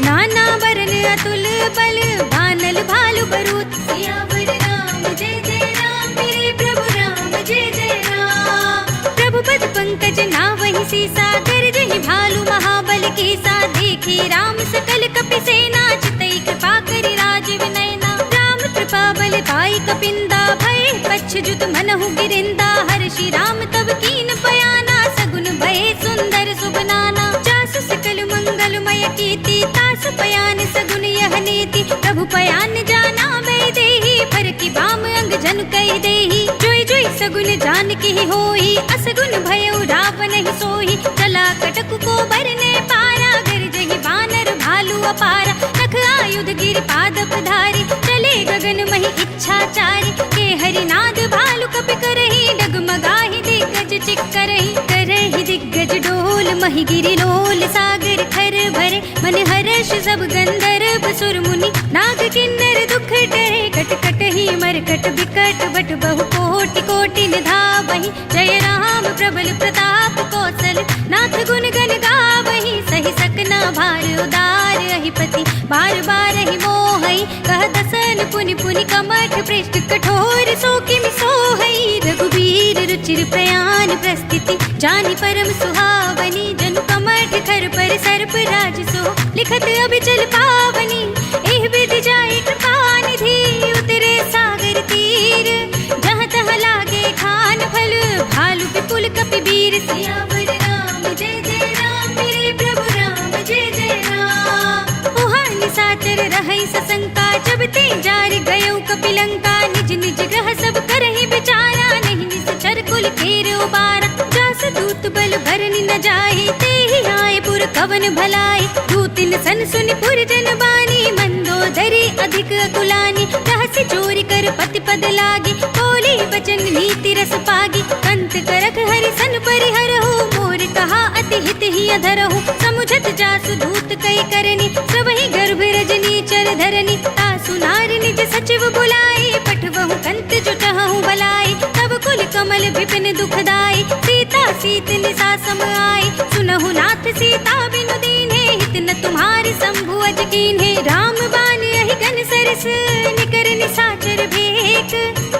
नाना वरन अतुल बल, बानल भालु बरूथ, सियावर राम जय जय राम, मेरे प्रभु राम जय जय राम। प्रभु पद पंकज नावहि सीसा, गरजहि भालु महाबल कीसा, देखी राम सकल कपि सेना, चितई कृपा करि राजीव नयना, राम कृपा बल पाई कपिंदा, भय पच्छ जुत मनहु गिरिंदा, हर्षि राम तब कीन बयाना, सगुन भय सुंदर सुबनाना, जासु सकल मंगलमय कीर्ति, तासु पयान सगुन यह नीति, प्रभु पयान जाना मैं देहि, पर की बाम अंग जन कह देहि, जोई जोई सगुन जान की होई, असगुन भयउ रावण ही सोही, चला कटक को बरने पारा, गरजहि बानर भालु अपारा, नख आयुध गिर पाद पधारी, चले गगन महि इच्छाचारी, के हरिनाद भालु कपि करहि, डगमगाहि दिग्गज चिक्करहि, करहि दिग्गज डोल महि गिरि लोल, सागर खर भरे मन हर्ष सब गंधर्व सुर मुनि, नाग किन्नर दुख डरे, कट कट ही मरकट बिकट बट बहु कोटि कोटि निधावहि, जय राम प्रबल प्रताप कौशल, नाथ गुण गण गावहि, सहि सकना भार उदार अहिपति, बार बार ही मोहई, कह दसन पुनि पुनि कमठ पृष्ठ कठोर, सो किमि सोहई, रघुबीर रुचिर प्रयान प्रस्थिति, जानि परम सुहावनी, जनु कमठ खर पर सर्प राज सो, लिखत अभिचल पावनी, एह विधि जाय कृपा निधि, उतरे सागर तीर, जहाँ तहाँ लागे खान फल, भालु विपुल कपि वीर, सियावर राम जय जय राम, मेरे प्रभु राम जय जय राम। उहाँ निशाचर रहै सशंका, जब ते जार गयो कपिलंका, निज निज ग्रह सब करहि विचारा, नहीं निश्चर कुल केर उबारा, जास दूत बल भरनि न जाहि, तेहि आए पुर कवन भलाई, दूतिन सन सुनि पुर जन बानी, मंदोदरी अधिक अकुलानी, रहस्य चोरी कर मोर पति पद लागी, बोली वचन नीति रस पागी। कंत करख हरि सन परिहरहु, मोर कहा अति हित ही अधरहु। समुझत जासु दूत कई करनी, सबहि गर्भ रजनी चर धरनी। तासु नार निज सचिव बुलाई, पठवहु कंत जो चहु भलाई। तब कुल कमल विपिन दुखदाई, सीता सीत निसा सम आई। सुनहु नाथ सीता बिनु दीन्हे, हित न तुम्हारी शंभु अज कीन्हे। राम बाण यही घन सरस, निकर निसाचर भेक।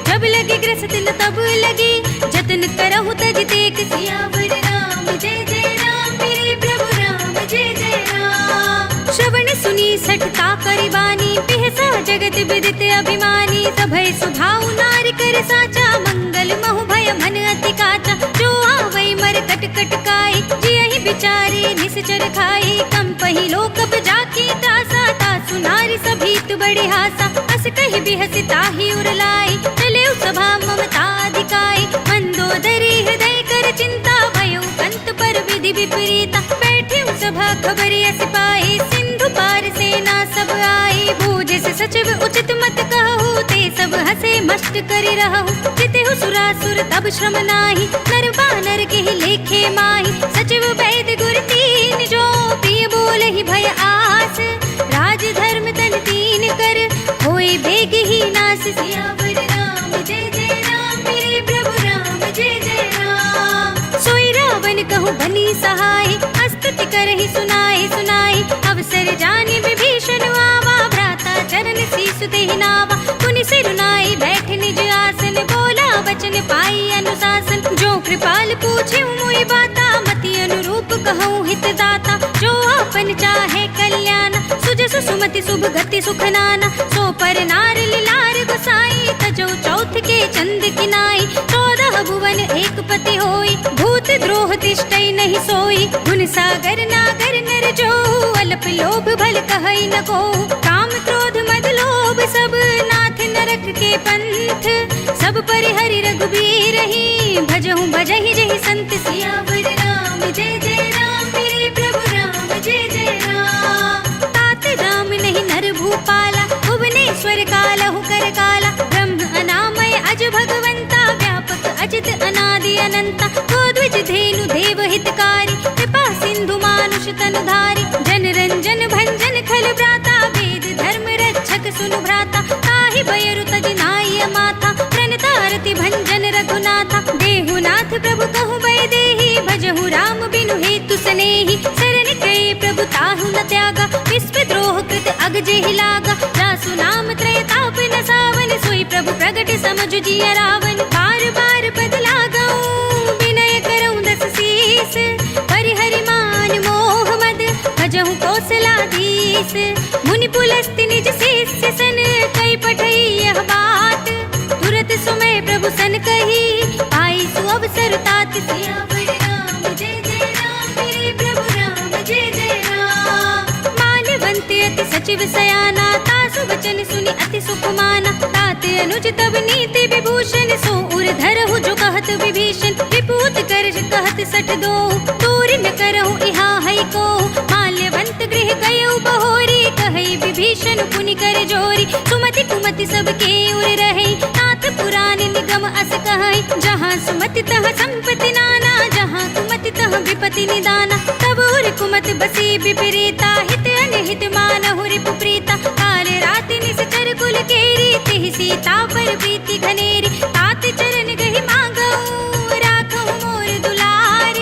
जब लगी ग्रसित न तब लगी, जतन करहु तज तेक। सियावर राम जय जय राम, मेरे प्रभु राम जय जय राम। श्रवण सुनी सठता करिबानी, बिहसा जगत विदित अभिमानी। सभय सुभाउ नारी कर साचा, मंगल महु भय मन अति काचा। जो आवै मर कट कट काई, जियहि बिचारे निश्चर खाई। कंपहि लोक जाकी त्रासा, तासु नारी सभीत बड़ी हासा। अस कहि बिहसि ताहि उरलाई, चले सभा ममता अधिकाई। मंदोदरी हृदय कर चिंता, भयो कंत पर विधि विपरीता। बैठे सभा खबरि अस पाई, सिंधु पार सेना सब आई। बूझे से सचिव उचित मत कहु, ते सब हसे मस्त करि रहु। जितेहु सुरासुर तब श्रम नाही, नर बानर के ही लेखे माही। सचिव वैद्य गुर तीन जो, प्रिय बोलहि भय आस। राज धर्म तन तीन कर, होय बेग ही नास। सियावर राम जय जय राम, मेरे प्रभु राम जय जय राम। सोई रावण कहु बनी सहाय, स्तुति करहि सुनाई सुनाई। अवसर जानि विभीषण आवा, भ्राता चरण सीसु तेहि नावा। पुनि सिर नाई बैठ निज आसन, बोला वचन पाई अनुशासन। जो कृपाल पूछे मोहि बाता, मति अनुरूप कहूँ हित दाता। जो आपन चाहे कल्याण, सुजसु सुमति शुभ गति सुख नाना। सो पर नार लिलार गोसाई, तजो चौथ के चंद किनाई। 14 भुवन एक पति होई, भूत द्रोह तिष्ठै नहीं सोई। गुण सागर नागर नर जो, अल्प लोभ भल कहै न को। काम क्रोध मद लोभ सब, नाथ नरक के पंथ। सब परिहरि रघुबीर ही, भजहु भजहि जहि संत। सियावर राम जय जय राम, मेरे प्रभु राम जय जय राम। तात राम नहीं नर भूपाला, भुवनेश्वर कालहु कर काला। ब्रह्म अनामय अज भगवंता, व्यापक अजित अनादि अनंता। गोद्विज धेनु देव हितकारी, कृपा सिंधु मानुष तनुधारी। जन रंजन भंजन खल भ्राता, वेद धर्म रक्षक सुनु भ्राता। ताहि बयरु तज नाय माथा, प्रणता रति भंजन रघुनाथा। देहुनाथ प्रभु कहु बै देहि, भजहु राम बिनु हेतु सनेहि। शरण गए प्रभु ताहु न त्यागा, विश्व द्रोह कृत अग जेहि लागा। जासु नाम त्रय ताप न सावन, सोई प्रभु प्रगट समझु जिया रावण। बार बार पद लागऊं, विनय करऊं दस शीस। परिहरि मान मोह मद, भजहु कौशलाधीश। मुनि पुलस्त्य निज शिष्य सन, कई पठई यह बात। तुरत सुमय प्रभु सन कही, पाई सु अवसर तात। सियावर राम जय जय राम, मेरे प्रभु राम जय जय राम। माल्यवंत अति सचिव सयाना, तासु वचन सुनि अति सुख माना। तात अनुज तब नीति विभूषण, सो उर धरहु जो कहत विभीषण। विपूत कर कहत सठ दो, दूर न करहु इहा है को। माल्यवंत गृह गयउ बहोरी, कहई विभीषण पुनि कर जोरी। सुमति कुमति सबके उर रहे, नाथ पुराण निगम अस कहई। जहाँ सुमति तह संपत्ति नाना, जहाँ कुमति तह विपति निदाना। तब उर कुमत बसी विपरीता, हित अनहित मानहु रिपु प्रीता। काल राति निश्चर कुल केरी, तिहि सीता पर प्रीति घनेरी। तात चरण गहि मांगऊ, राखहु मोर दुलार।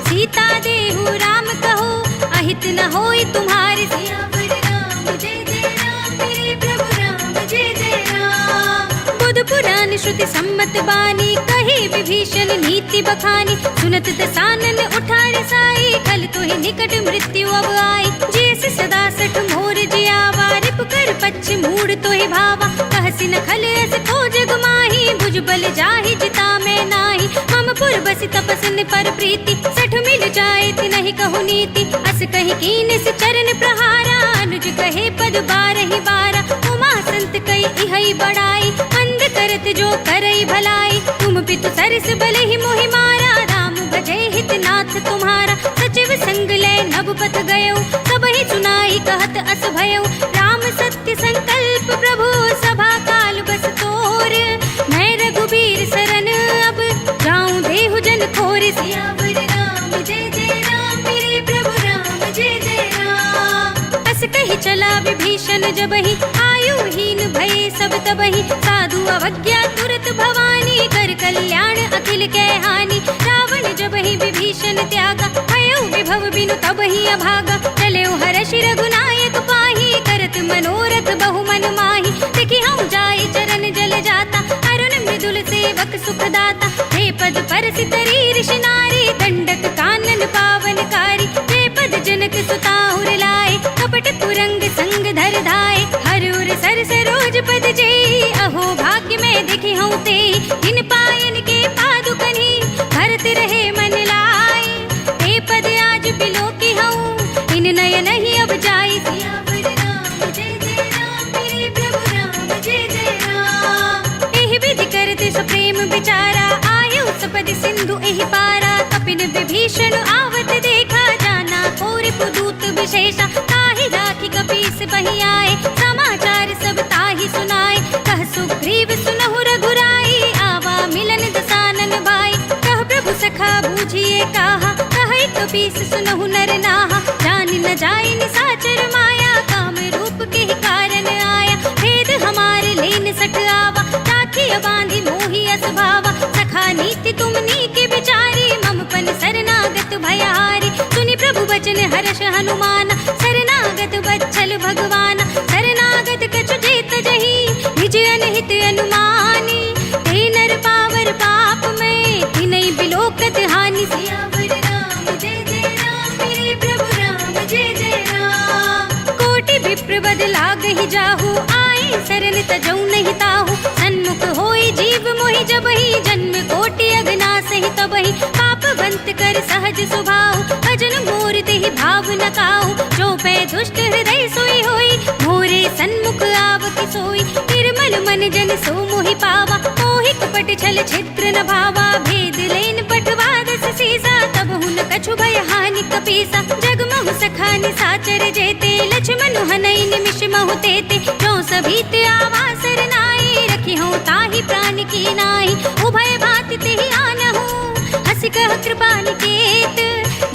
सीता देहु राम कहो, अहित न होई तुम्हारे। सियावर राम जय जय राम, मेरे प्रभु राम जय जय राम। बुध पुराण श्रुति सम्मत बानी, कही विभीषण नीति बखानी। सुनत दसानन उठाड़ साई, कल तो ही निकट मृत्यु अब आई। जैसे सदा सठ मोर जियावा, रिप कर पच्छ मूड तो ही भावा। कहसि न खल अस को जग माही, भुज बल जाहि जिता में नाही। मम पुर बसि तपसन पर प्रीति, सठ मिल जाए नहीं कहु नीति। अस कहि कीन से चरण प्रहारा, अनुज कहे पद बारहि बारा। उमा संत कई इहै बड़ाई, मंद करत जो करई भलाई। तुम पितु सरस बल ही मोहि मारा, राम भजै हित नाथ तुम्हारा। सचिव संग ले नभ पथ गयो, सबहि सुनाई कहत अस भयो। राम सत्य संकल्प प्रभु, सभा काल बस तो मोर सियावर राम जय जय राम मेरे प्रभु राम जय जय राम। अस कही चला विभीषण जबहि आयुहीन भये सब तबहि साधु अवज्ञा तुरत भवानी कर कल्याण अखिल कै हानि। रावण जबहि विभीषण त्यागा भयो विभव बिनु तबहि अभागा चले हर्ष रघुनायक पाही करत मनोरथ बहु मन माही। देखि हूँ जाय चरण जल जाता अरुण मृदुल सेवक सुख दाता। हे पद पर सितरी ऋषि नारी दंडक कानन पावनकारी। हे पद जनक सुताउर लाए कपट कुरंग संग धर धाय। हर उर सर सरोज पद जेई अहो भाग्य में देखी हूँ ते। इन पायन के पादुकनी भरत रहे मन लाए। हे पद आज बिलो की हूँ इन नयन ही अब जाई। सियावर राम जय जय राम मेरे प्रभु राम जय जय राम। एहि विधि करते सप्रेम विचारा आयु सपदि सिंधु एहि पारा। कपिन विभीषण आवत देखा जाना और पुदूत विशेषा। ताहि राखी कपीस बहि आए समाचार सब ताहि सुनाए। कह सुग्रीव सुनहु रघुराई आवा मिलन दसानन भाई। कह प्रभु सखा बूझिए काहा कहि कपीस सुनहु नर नाहा। जान न जाय निसाचर माया काम रूप के ही कारण आया। भेद हमारे लेन सठ आवा राखी बांधी मोहि असभावा। सखा नीति तुम नीके विचारी मम पन शरणागत भयहारी। सुनि प्रभु वचन हर्ष हनुमाना शरणागत वत्सल भगवाना। शरणागत कछु जेत जही निज अनहित अनुमानी। ते नर पावर पाप में तिनहि बिलोकत हानि। सियावर राम जय जय राम मेरे प्रभु राम जय जय राम। कोटि विप्र बद लागहि जाहु आए शरण तजौ नहीं ताहु। सन्मुख होई जीव मोहि जबहि जन्म कोटि अगनासहि तबहि। पाप बंत कर सहज स्वभाव भजन मोर तेहि भाव न काहु। जो पै दुष्ट हृदय सोई होई मोरे सन्मुख आवति सोई। निर्मल मन जन सो मोहि पावा मोहि कपट छल छिद्र न भावा। भेद लेन पठवा दस सीसा तब हुन कछु भय हानि कपीसा। जगमहु सखा निसाचर जेते लक्ष्मण हनई निमिष महु तेते। जो सभीत आवा सरनाई रखी हूँ ताहि प्राण की नाई। उभय भांति तेहि आनहु हंसी कह कृपा निकेत।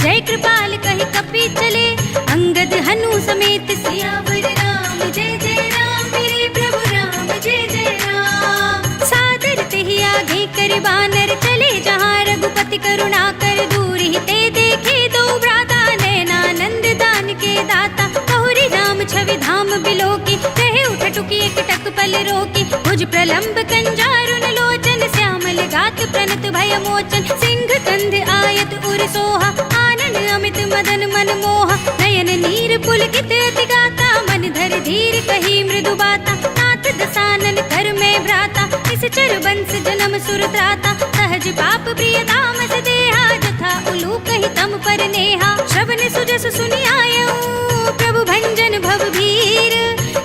जय कृपाल कहि कपि चले अंगद हनु समेत। सियावर राम जय जय राम मेरे प्रभु राम जय जय राम। सादर तेहि आगे कर बानर चले जहाँ रघुपति करुणा कर। दूर ही ते देखे दो भ्राता नयनानंद दान के दाता। बहुरी राम छवि धाम बिलोकी कहे उठ टुकी एक टक पल रोकी। भुज प्रलंब कंजारुन लोचन श्यामल गात प्रणत भय मोचन। सिंह कंध आयत उर सोहा आनन अमित मदन मन मोहा। नयन नीर पुलकित अति गाता मन धर धीर कही मृदु बाता। नाथ दसानन कर में भ्राता इस चर बंस जन्म सुर त्राता। सहज पाप प्रिय तामस देहा जथा उलू कही तम पर नेहा। श्रवण सुजस सुनि आयऊ प्रभु भंजन भव भीर।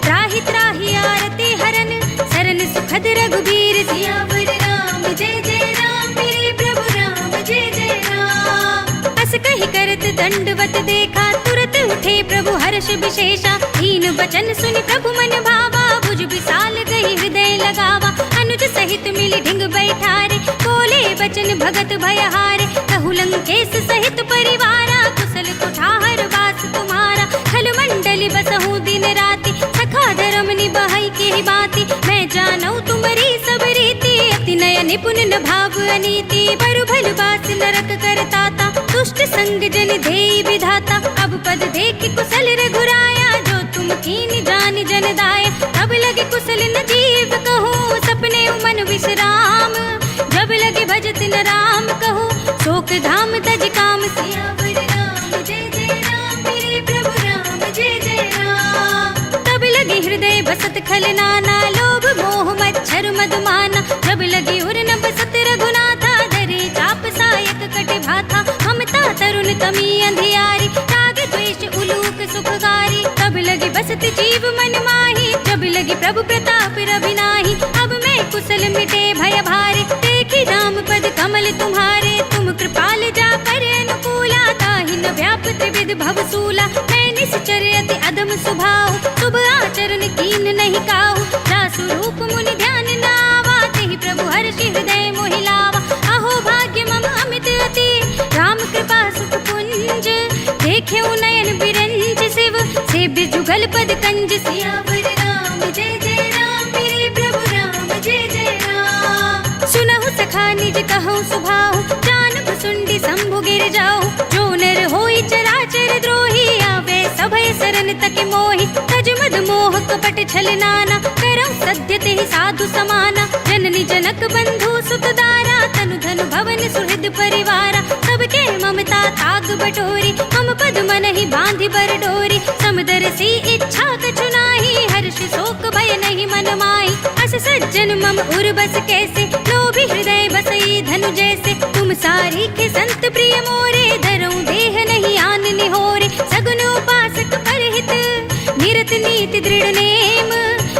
त्राहि त्राहि आरती हरन सरन सुखद रघुबीर। सियावर राम जय जय राम मेरे प्रभु राम जय जय राम। अस कहि करत दंडवत देखा तुरत उठे प्रभु हर्ष विशेषा। दीन बचन सुनि प्रभु मन भावा भुज विशाल गई हृदय लगावा। अनुज सहित मिली ढिंग बैठारे बोले बचन भगत भयहारे। कहु लंकेश सहित परिवारा कुशल कुठार वास तुम्हारा। खल मंडली बसहु दिन राति सखा धर्म निभाई के बाती। मैं जानऊ तुम्हारी सब रीति अति नय निपुण न भाव अनीति। बरु भल बास नरक करताता दुष्ट संग जन देई विधाता। अब पद देख कुशल रघुराया जो तुम कीन जान जन दाया। तब लगे कुशल न जीव कहूँ सपने मन विश्राम। जब लगे भजत न राम कहूँ शोक धाम तज काम। सियावर राम जय जय राम मेरे प्रभु राम जय जय राम। तब लगे हृदय बसत खल नाना लोभ मोह मच्छर मधुमाना। जब लगे उर न बसत रघुनाथा धरे चाप सायक कट भाथा। ममता तरुण तमी अंधियारी राग द्वेष उलूक सुखकारी। तब लगे बसत जीव मन माही जब लगे प्रभु प्रताप रविनाही। अब मैं कुशल मिटे भय भारे देखी राम पद कमल तुम्हारे। तुम कृपाल जा कर अनुकूला ताहि न व्याप त्रिविध भवसूला। मैं निश्चर अति अधम स्वभाव शुभ आचरण कीन नहीं काहू। जासु रूप मुनि ध्यान नावा तेहि प्रभु हर्षि हृदय मोहि लावा। अहो भाग्य मम अमित अति शंभु गिर जाओ। जो नर होई चराचर द्रोही, आवे सभय सरन तक मोहि। तज मद मोह कपट छल नाना, करौ सद्य तेहि साधु समाना। जननी जनक बंधु सुत दारा, तनु धनु भवन सुहृद परिवारा। सबके ममता ताग बटोरी, मम पद मन ही बांधि बर डोरी। समदरसी इच्छा कछु नाहि, हर्ष शोक भय नहीं मन माही। अस सज्जन मम उर बस कैसे, लोभी हृदय बसई धनु जैसे। तुम सारी के संत प्रिय मोरे, धरऊं देह नहीं आन निहोरे। सगुन उपासक परहित, निरत नीति दृढ़ नेम।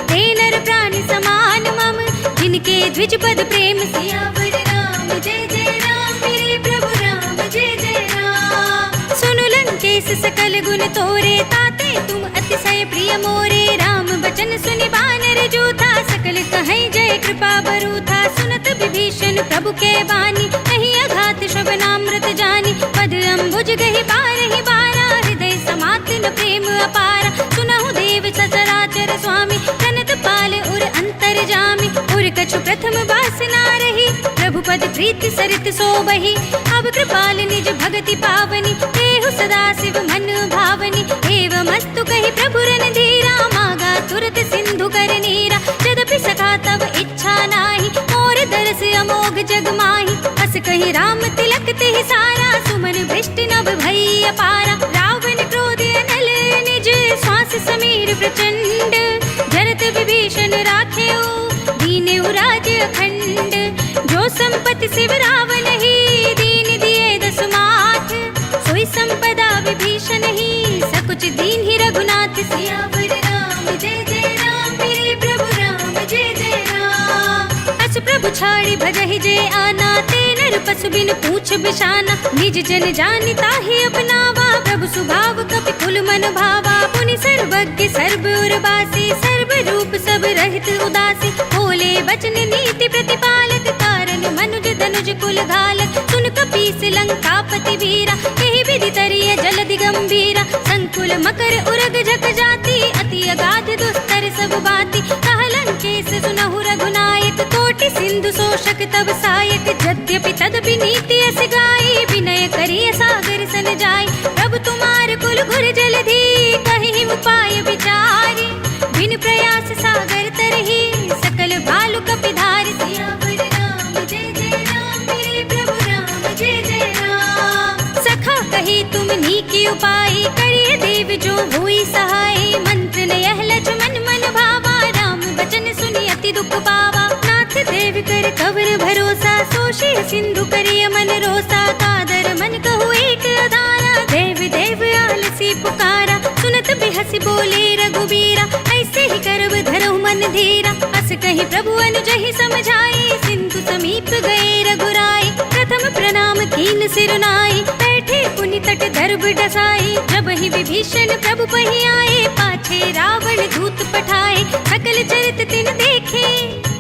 ते नर प्राण समान मम, जिनके द्विज पद प्रेम। सियावर राम जय जय राम, मेरे प्रभु राम जय जय राम। सुनु लंकेश सकल गुण तोरे, ताते तुम अतिशय प्रिय मोरे। राम बचन सुनि बानर जूथा, सकल कहीं जय कृपा बरूथा। सुनत विभीषण प्रभु के बानी, नहीं अघात श्रवणामृत जानी। पद अम्बुज गहि बारहि बारा, हृदय समाति न प्रेम अपारा। सुनहु देव सचराचर स्वामी, तनत पाल उर अंतर जामी। उर कछु प्रथम वासना रही, प्रभु पद प्रीति सरित सोबहि। अब कृपाल निज भगति पावनी, देहु सदा शिव मन भावनी। एवमस्तु कहि प्रभु रणधीरा, मागा तुरत सिंधु कर नीरा। यद्यपि सखा तब इच्छा नाही, मोर दरस अमोघ जग माही। अस कहि राम तिलक तेहि सारा, सुमन भृष्टि नभ भई अपारा। रावण क्रोध अनल निज, श्वास समीर प्रचंड। जरत विभीषण राखेऊ, दीनेऊ राज अखंड। जो संपत्ति शिव रावण ही, दीन दिए दस माथ। सोई संपदा विभीषण ही, सकुच दीन ही रघुनाथ। सियावर राम जय जय राम, मेरे प्रभु राम जय जय राम। अस प्रभु छाड़ी भजहि जे आना, ते नर पशु बिन पूछ बिशाना। निज जन जानि ताहि अपनावा, प्रभु सुभाव कपि कुल मन भावा। पुनि सर्वज्ञ सर्व उर्वासी, सर्व रूप सब रहित उदासी। बोले बचन नीति प्रतिपालक, कारण मनुज धनुज कुल घालक। सुन कपीस लंकापति वीरा, यही विधि तरिय जलधि गंभीरा। संकुल मकर उरग झक जाति, अति अगाध दुस्तर सब बाती। कह लंकेश सुनहु रघुनायक, कोटि सिंधु शोषक तब सायक। यद्यपि तदपि नीति अस गाई, विनय करिय सागर सन जाई। प्रभु तुम्हार कुल घुर जलधि, कहि उपाय विचारी। बिन प्रयास सागर तरहि, सकल भालु कपिधारि। सियावर राम जय जय राम, मेरे प्रभु राम जय जय राम। सखा कही तुम नीकी उपाय, करिए देव जो हुई सहाय। मंत्र ने यह लक्ष्मण मन भावा, राम बचन सुनि अति दुख पावा। नाथ देव कर कवर भरोसा, सोषि सिंधु करिय मन रोसा। कादर मन कहु एक अधारा, देव देव आलसी पुकारा। सुनत बिहसि बोले रघुबीरा, ऐसे ही करब धरहु मन धीरा। अस कहि प्रभु अनुजहि समझाई, सिंधु समीप गए रघुराई। प्रथम प्रणाम कीन सिर नाई, बैठे पुनि तट दर्भ डसाई। जब ही विभीषण प्रभु पहि आए, पाछे रावण दूत पठाए। सकल चरित तिन देखे,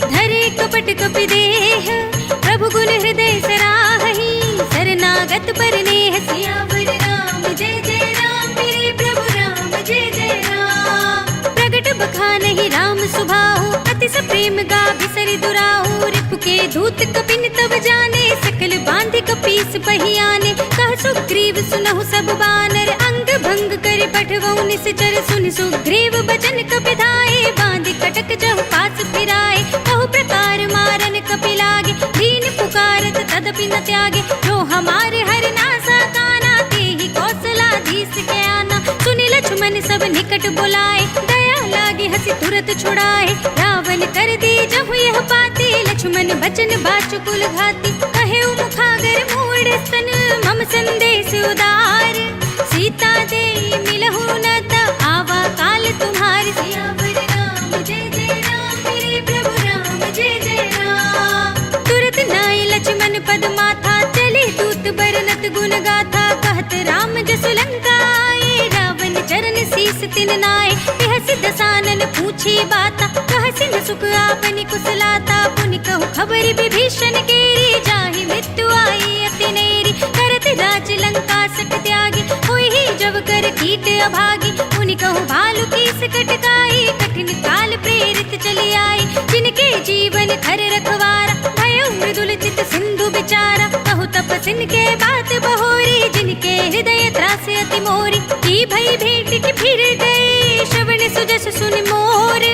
धरे कपट कपि देह। प्रभु गुण हृदय सराहि, शरणागत पर नेह। सियावर राम जय जय राम, मेरे प्रभु राम जय जय राम। प्रगट बखानहि राम सुभाहु, अति सप्रेम गा बिसरि दुराहु। रिपु के दूत कपिन तब जाने, सकल बांधि कपीस पहि आने। कह सुग्रीव सुनहु सब बानर, अंग भंग करि पठवहु निश्चर। सुनि सुग्रीव बचन कपिधाए, बांधि कटक जहु पास फिराए। बहु प्रकार मारन कपि लागे, दीन पुकारत तदपि न त्यागे। जो हमारे हर नासा काना, तेहि कौशलाधीश के आना। सुनि लक्ष्मण सब निकट बुलाए, दया लागे हंसी तुरत छुड़ाए। रावण कर दी जहु यह पाती, लक्ष्मण बचन बाचुकुल घाती। कहे मुखागर मूढ़ स्तन, मम संदेश उदार। सीता दे मिलहु न त, आवा काल तुम्हारी। सियावर राम जय जय राम, मेरे प्रभु राम जय जय राम। तुरत नाय लक्ष्मण पद माथा, चले दूत बरनत गुण गाथा। कहत राम जसु लंका आए, रावण चरण शीस तिन नाय। बिहसि दसानन पूछी बाता, कहसि न सुख आपनि कुशलाता। पुनि कहु खबर विभीषण केरी, जाहि मृत्यु आई अति नेरी। करत राज लंका सक त्यागी, होई ही जब कर कीट अभागी। पुनि कहु भालु की सकट काई, कठिन काल प्रेरित चली आई। जिनके जीवन खर रखवारा, भयो मृदुल चित सिंधु बिचारा। कहु तपसिन के बात बहोरी, जिनके हृदय त्रास अति मोरी। की भई भेंट की फिर गए, श्रवण सुजस सुन मोर।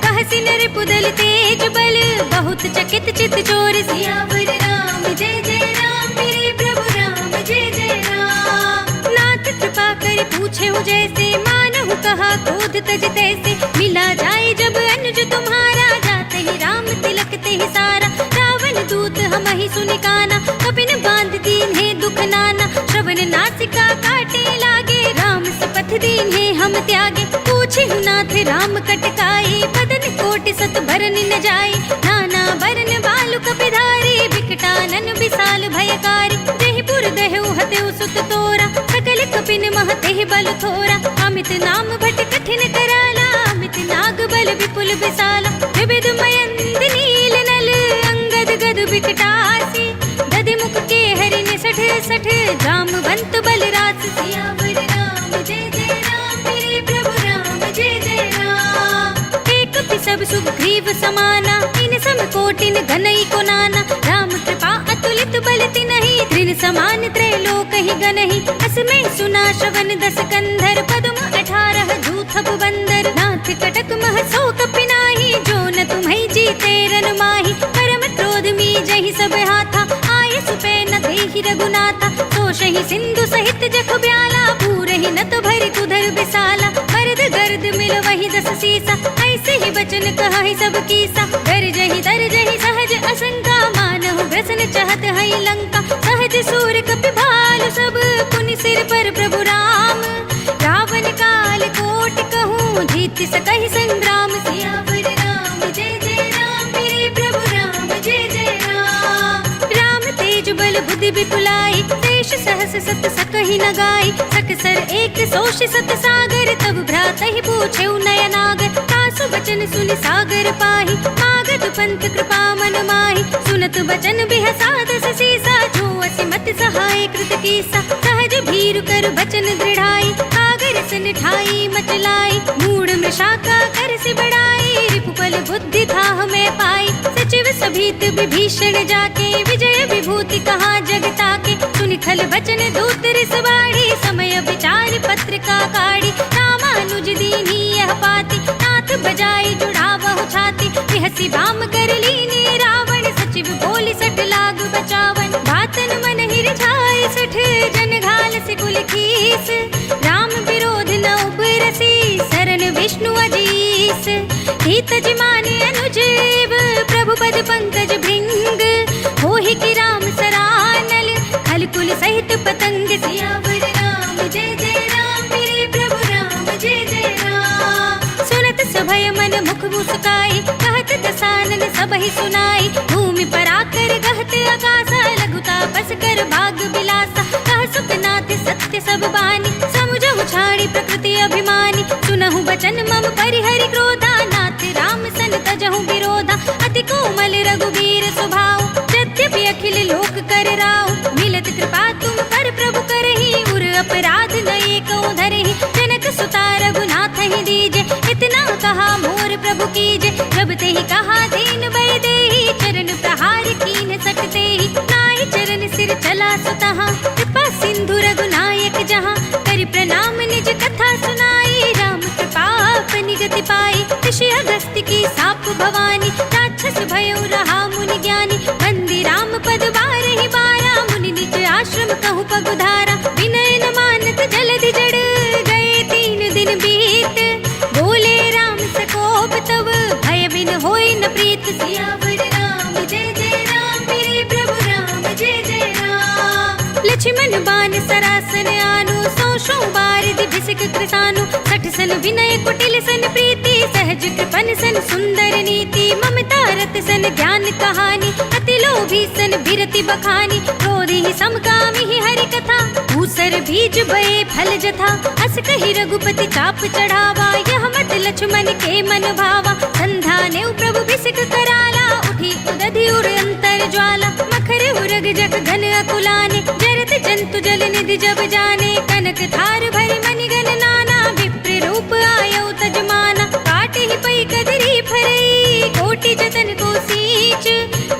कहसी नर पुदल तेज बल, बहुत चकित चित चोर। सियावर राम जय जय राम, मेरे प्रभु राम जय जय राम। नाथ कृपा कर पूछे हूँ जैसे, मानहु कहा क्रोध तज तैसे। मिला जाए जब अनुज तुम्हारा, जाते ही राम तिलक ते ही सारा। रावण दूत हम ही सुनि काना, कपिन बांध दीन है दुख नाना। श्रवण नासिका काटे लागे, राम सपथ दीन है हम त्यागे। पूछे हूँ नाथ राम कटकाए, बदन कोट सत भरन न जाए। नाना बरन बालु कपिधारी, बिकटानन विशाल भयकारी। जयपुर दहु हतेउ सुत तोरा, सकल कपिन महते बल थोरा। अमित नाम भट कठिन कराला, अमित नाग बल विपुल विशाला। विविध मयंद नील नल, अंगद गद बिकटासी। दधि मुख के हरिन सठ सठ, जामवंत बलरास। सियावर राम जय जय राम, मेरे प्रभु राम जय जय राम। एक सब सुग्रीव समाना, इन सम कोटिन घनई को नाना। राम कृपा अतुलित बल तिनहि, त्रिन समान त्रैलोक ही गनहि। असमय सुना श्रवण दस कंधर, पद्म 18 जूथब बंदर। नाथ कटक मह सो कपिनाहि, जो न तुम्हें जीते रन माहि। परम क्रोध मी जहि सब हाथा, आय सुपै न देहि रघुनाथा। तोषहि सिंधु सहित जख ब्याला, पूरहि नत भरि कुधर बिसाला। मर्द गर्द मिल वही दस सीसा, ऐसे ही बचन कहाहि सब कीसा। गरजहि दरजहि सहज असंका, मानहु ग्रसन चहत हई लंका। सहज सूर कपि भालु सब, पुनि सिर पर प्रभु राम। रावण काल कोट कहूँ, जीत सकहि संग्राम। सियावर राम जय जय राम, मेरे प्रभु राम जय जय राम। राम तेज बल बुद्धि विपुलाई, देश सहस सत सकहि न गाई। सकसर एक सोष सत सागर, तब भ्रातहि पूछे नयनागर। तासु बचन सुनि सागर पाहि, मागध पंथ कृपा मन माहि। सुनत बचन बिहसा दस सीसा, जो असिमत सहाय कृत कीसा। सहज भीरु कर बचन दृढ़ाई, सागर सन ठाई मचलाई। मूढ़ मृषा का कर से बढ़ाई, रिपुपल बुद्धि था हमें पाई। सचिव सभीत विभीषण जाके, विजय विभूति कहा जगता के। सुनि खल बचन दूत रिस बाढ़ी, समय विचार पत्रिका काढ़ी। रामानुज दीन्ही यह पाती, नाथ बजाई जुड़ावहु छाती। बिहसी बाम कर लीने रावण, सचिव बोली सठ लाग बचावन। बातन मन ही रिझाए सठ, जन घाल से कुल खीस। राम विरोध न उपरसी, शरण विष्णु अजीस। हित जिमाने अनुजेव, प्रभु पद पंकज भृंग। होहि कि राम सरानल, खल कुल सहित पतंग। सियावर राम जय जय राम, मेरे प्रभु राम जय जय राम। सुनत सभय मन मुख मुस्काई, कहत दसानन सबहि सुनाई। भूमि पर आकर गहत आकाशा, लघुता बस कर भाग बिलासा। कह सुखनाथ सत्य सब बानी, समुझहु छाड़ी प्रकृति अभिमानी। सुनहु बचन मम परिहरि क्रोधा, नाथ राम सन तजहु विरोधा। अति कोमल रघुबीर स्वभाव, यद्यपि अखिल लोक कर राव। मिलत कृपा तुम पर प्रभु करहि, उर अपराध न एको धरहि। जनक सुता रघुनाथ ही दीजे, इतना कहा मोर प्रभु कीजे। जब ते ही कहा दीन बर देहि, चरण प्रहार कीन सकते ही। नाहि चरण सिर चला सुतहा, कृपा सिंधु रघुनायक जहाँ। करि प्रणाम निज कथा सुनाई, राम कृपा अपनी गति पाई। ऋषि अगस्त्य की साप भवानी, राक्षस भयउ रहा मुनि ज्ञानी। वंदे राम पद बारहि बारा, मुनि निज आश्रम कहु पगुधारा। विनय न मानत जलधि जड़, गए 3 दिन बीत। बोले राम सकोप तब, भय बिन होय न प्रीत। सियावर राम जय जय राम, मेरे प्रभु राम जय जय राम। लक्ष्मण बान सरासन आनु, सौ बारिधि भिसिक कृसानु। सठ सन विनय कुटिल सन प्रीति, सहज कृपन सन सुंदर नीति। ममता रत सन ज्ञान कहानी, अति लोभी सन बिरति बखानी। क्रोधी ही समकामी ही हरि कथा, भूसर बीज बये फल जथा। अस कहि रघुपति चाप चढ़ावा, यह मत लक्ष्मण के मन भावा। संधा ने प्रभु भिसिक कराला, उठी उदधि उर अंतर ज्वाला। मखर उरग जग घन अकुलाने, जरत जंतु जल निधि जब जाने। कनक थार भरि मणिगण नाना, विप्र रूप आयौ तजमाना। काट ही पई कदरी फरई, कोटि जतन को सींच।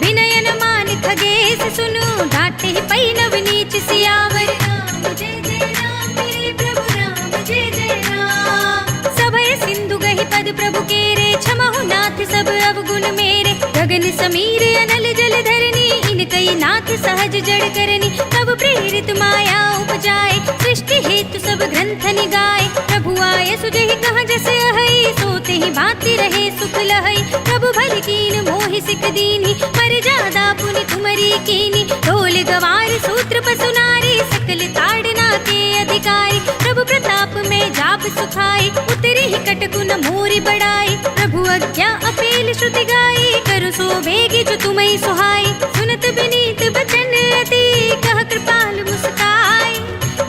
विनयन मान खगेश से सुनो डांटे ही पई नव नीच सियावर राम जय जय राम मेरे प्रभु राम जय जय राम। सभय सिंधु गहि पद प्रभु केरे क्षमहु नाथ सब अवगुण मेरे। गगन समीर अनल जल धरनी इनकई नाथ सहज जड़ करनी। तब प्रेरित माया उपजाए सृष्टि हेतु सब ग्रंथ निगाए। प्रभु आए सुजहि कहाँ जैसे अहै सोते ही भांति रहे सुख लहै। प्रभु भल कीन मोहि सिख दीनी पर जादा पुनि तुमरी कीनी। ढोल गवार सूत्र पसुनारी सकल ताड़ना के अधिकारी। प्रभु प्रताप में जाप सुखाई उतरी ही कटकुन मोरी बढ़ाई। प्रभु आज्ञा अपेल श्रुति गाई करु सो बेगी जो तुम्हें सुहाई। सुनत विनीत बचन अति कह कृपाल मुस्काई।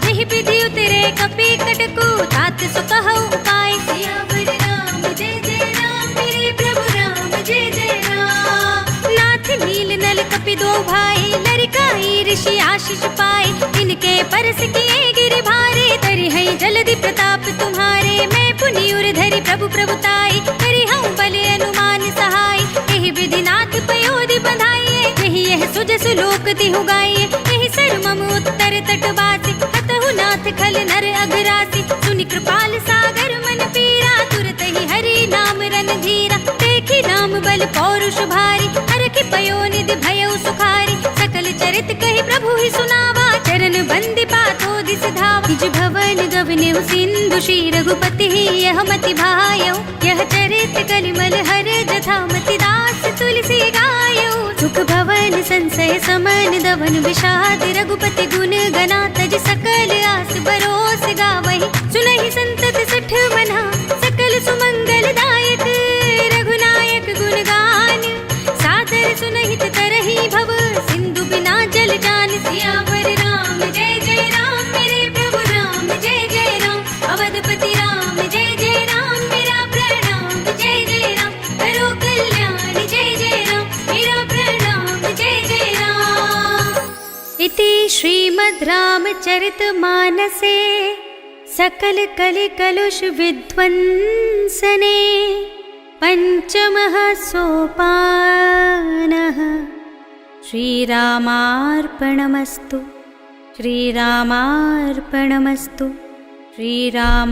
जहि विधि उतरे कपि कटकु तात सो कहु उपाय। सियावर राम जय जय राम मेरे प्रभु राम जय जय राम। नाथ नील नल कपि दो भाई लरिकाई ऋषि आशीष पाए। इनके परस किए गिर भारे तरि है जल्दी प्रताप तुम्हारे। मैं पुनि उर धरि प्रभु प्रभुताई करि हूँ बल अनुमान सहाय। यही विधि नाथ पयोधि बंधाइए यही यह सुजस लोक तिहु गाइए। यही सर मम उत्तर तट बासी हतहु नाथ खल नर अघरासी। सुनि कृपाल सागर मन पीरा तुरत ही हरि नाम रन धीरा। देखी नाम बल पौरुष भारी हरखि पयो निधि भयउ सुखारी। सकल चरित कहि प्रभु ही सुनावा चरण बंदी पातो दिस धावा। निज भवन गवनेउ सिंधु श्री रघुपति यह मति भायउ। यह चरित कलिमल हर जथा मति दास तुलसी गायउ। सुख भवन संशय समन दवन विषाद रघुपति गुण गना तज सकल आस बरोस गावहि। सुनहि संतत सठ मना सकल सुमंगल दायक। रघुनायक गुण गान सादर सुनहित तरहि भव सिंधु बिना जल जान। सियावर राम जय जय राम मेरे प्रभु राम जय जय राम। अवधपति राम जय जय राम मेरा प्रणाम जय जय राम। करो कल्याण जय जय राम मेरा प्रणाम जय जय राम। इति श्रीमद् रामचरितमानसे सकल कलि कलुष विध्वंसने पंचमः सोपानः। श्रीरामार्पणमस्तु श्रीरामार्पणमस्तु श्रीरामार्पणमस्तु।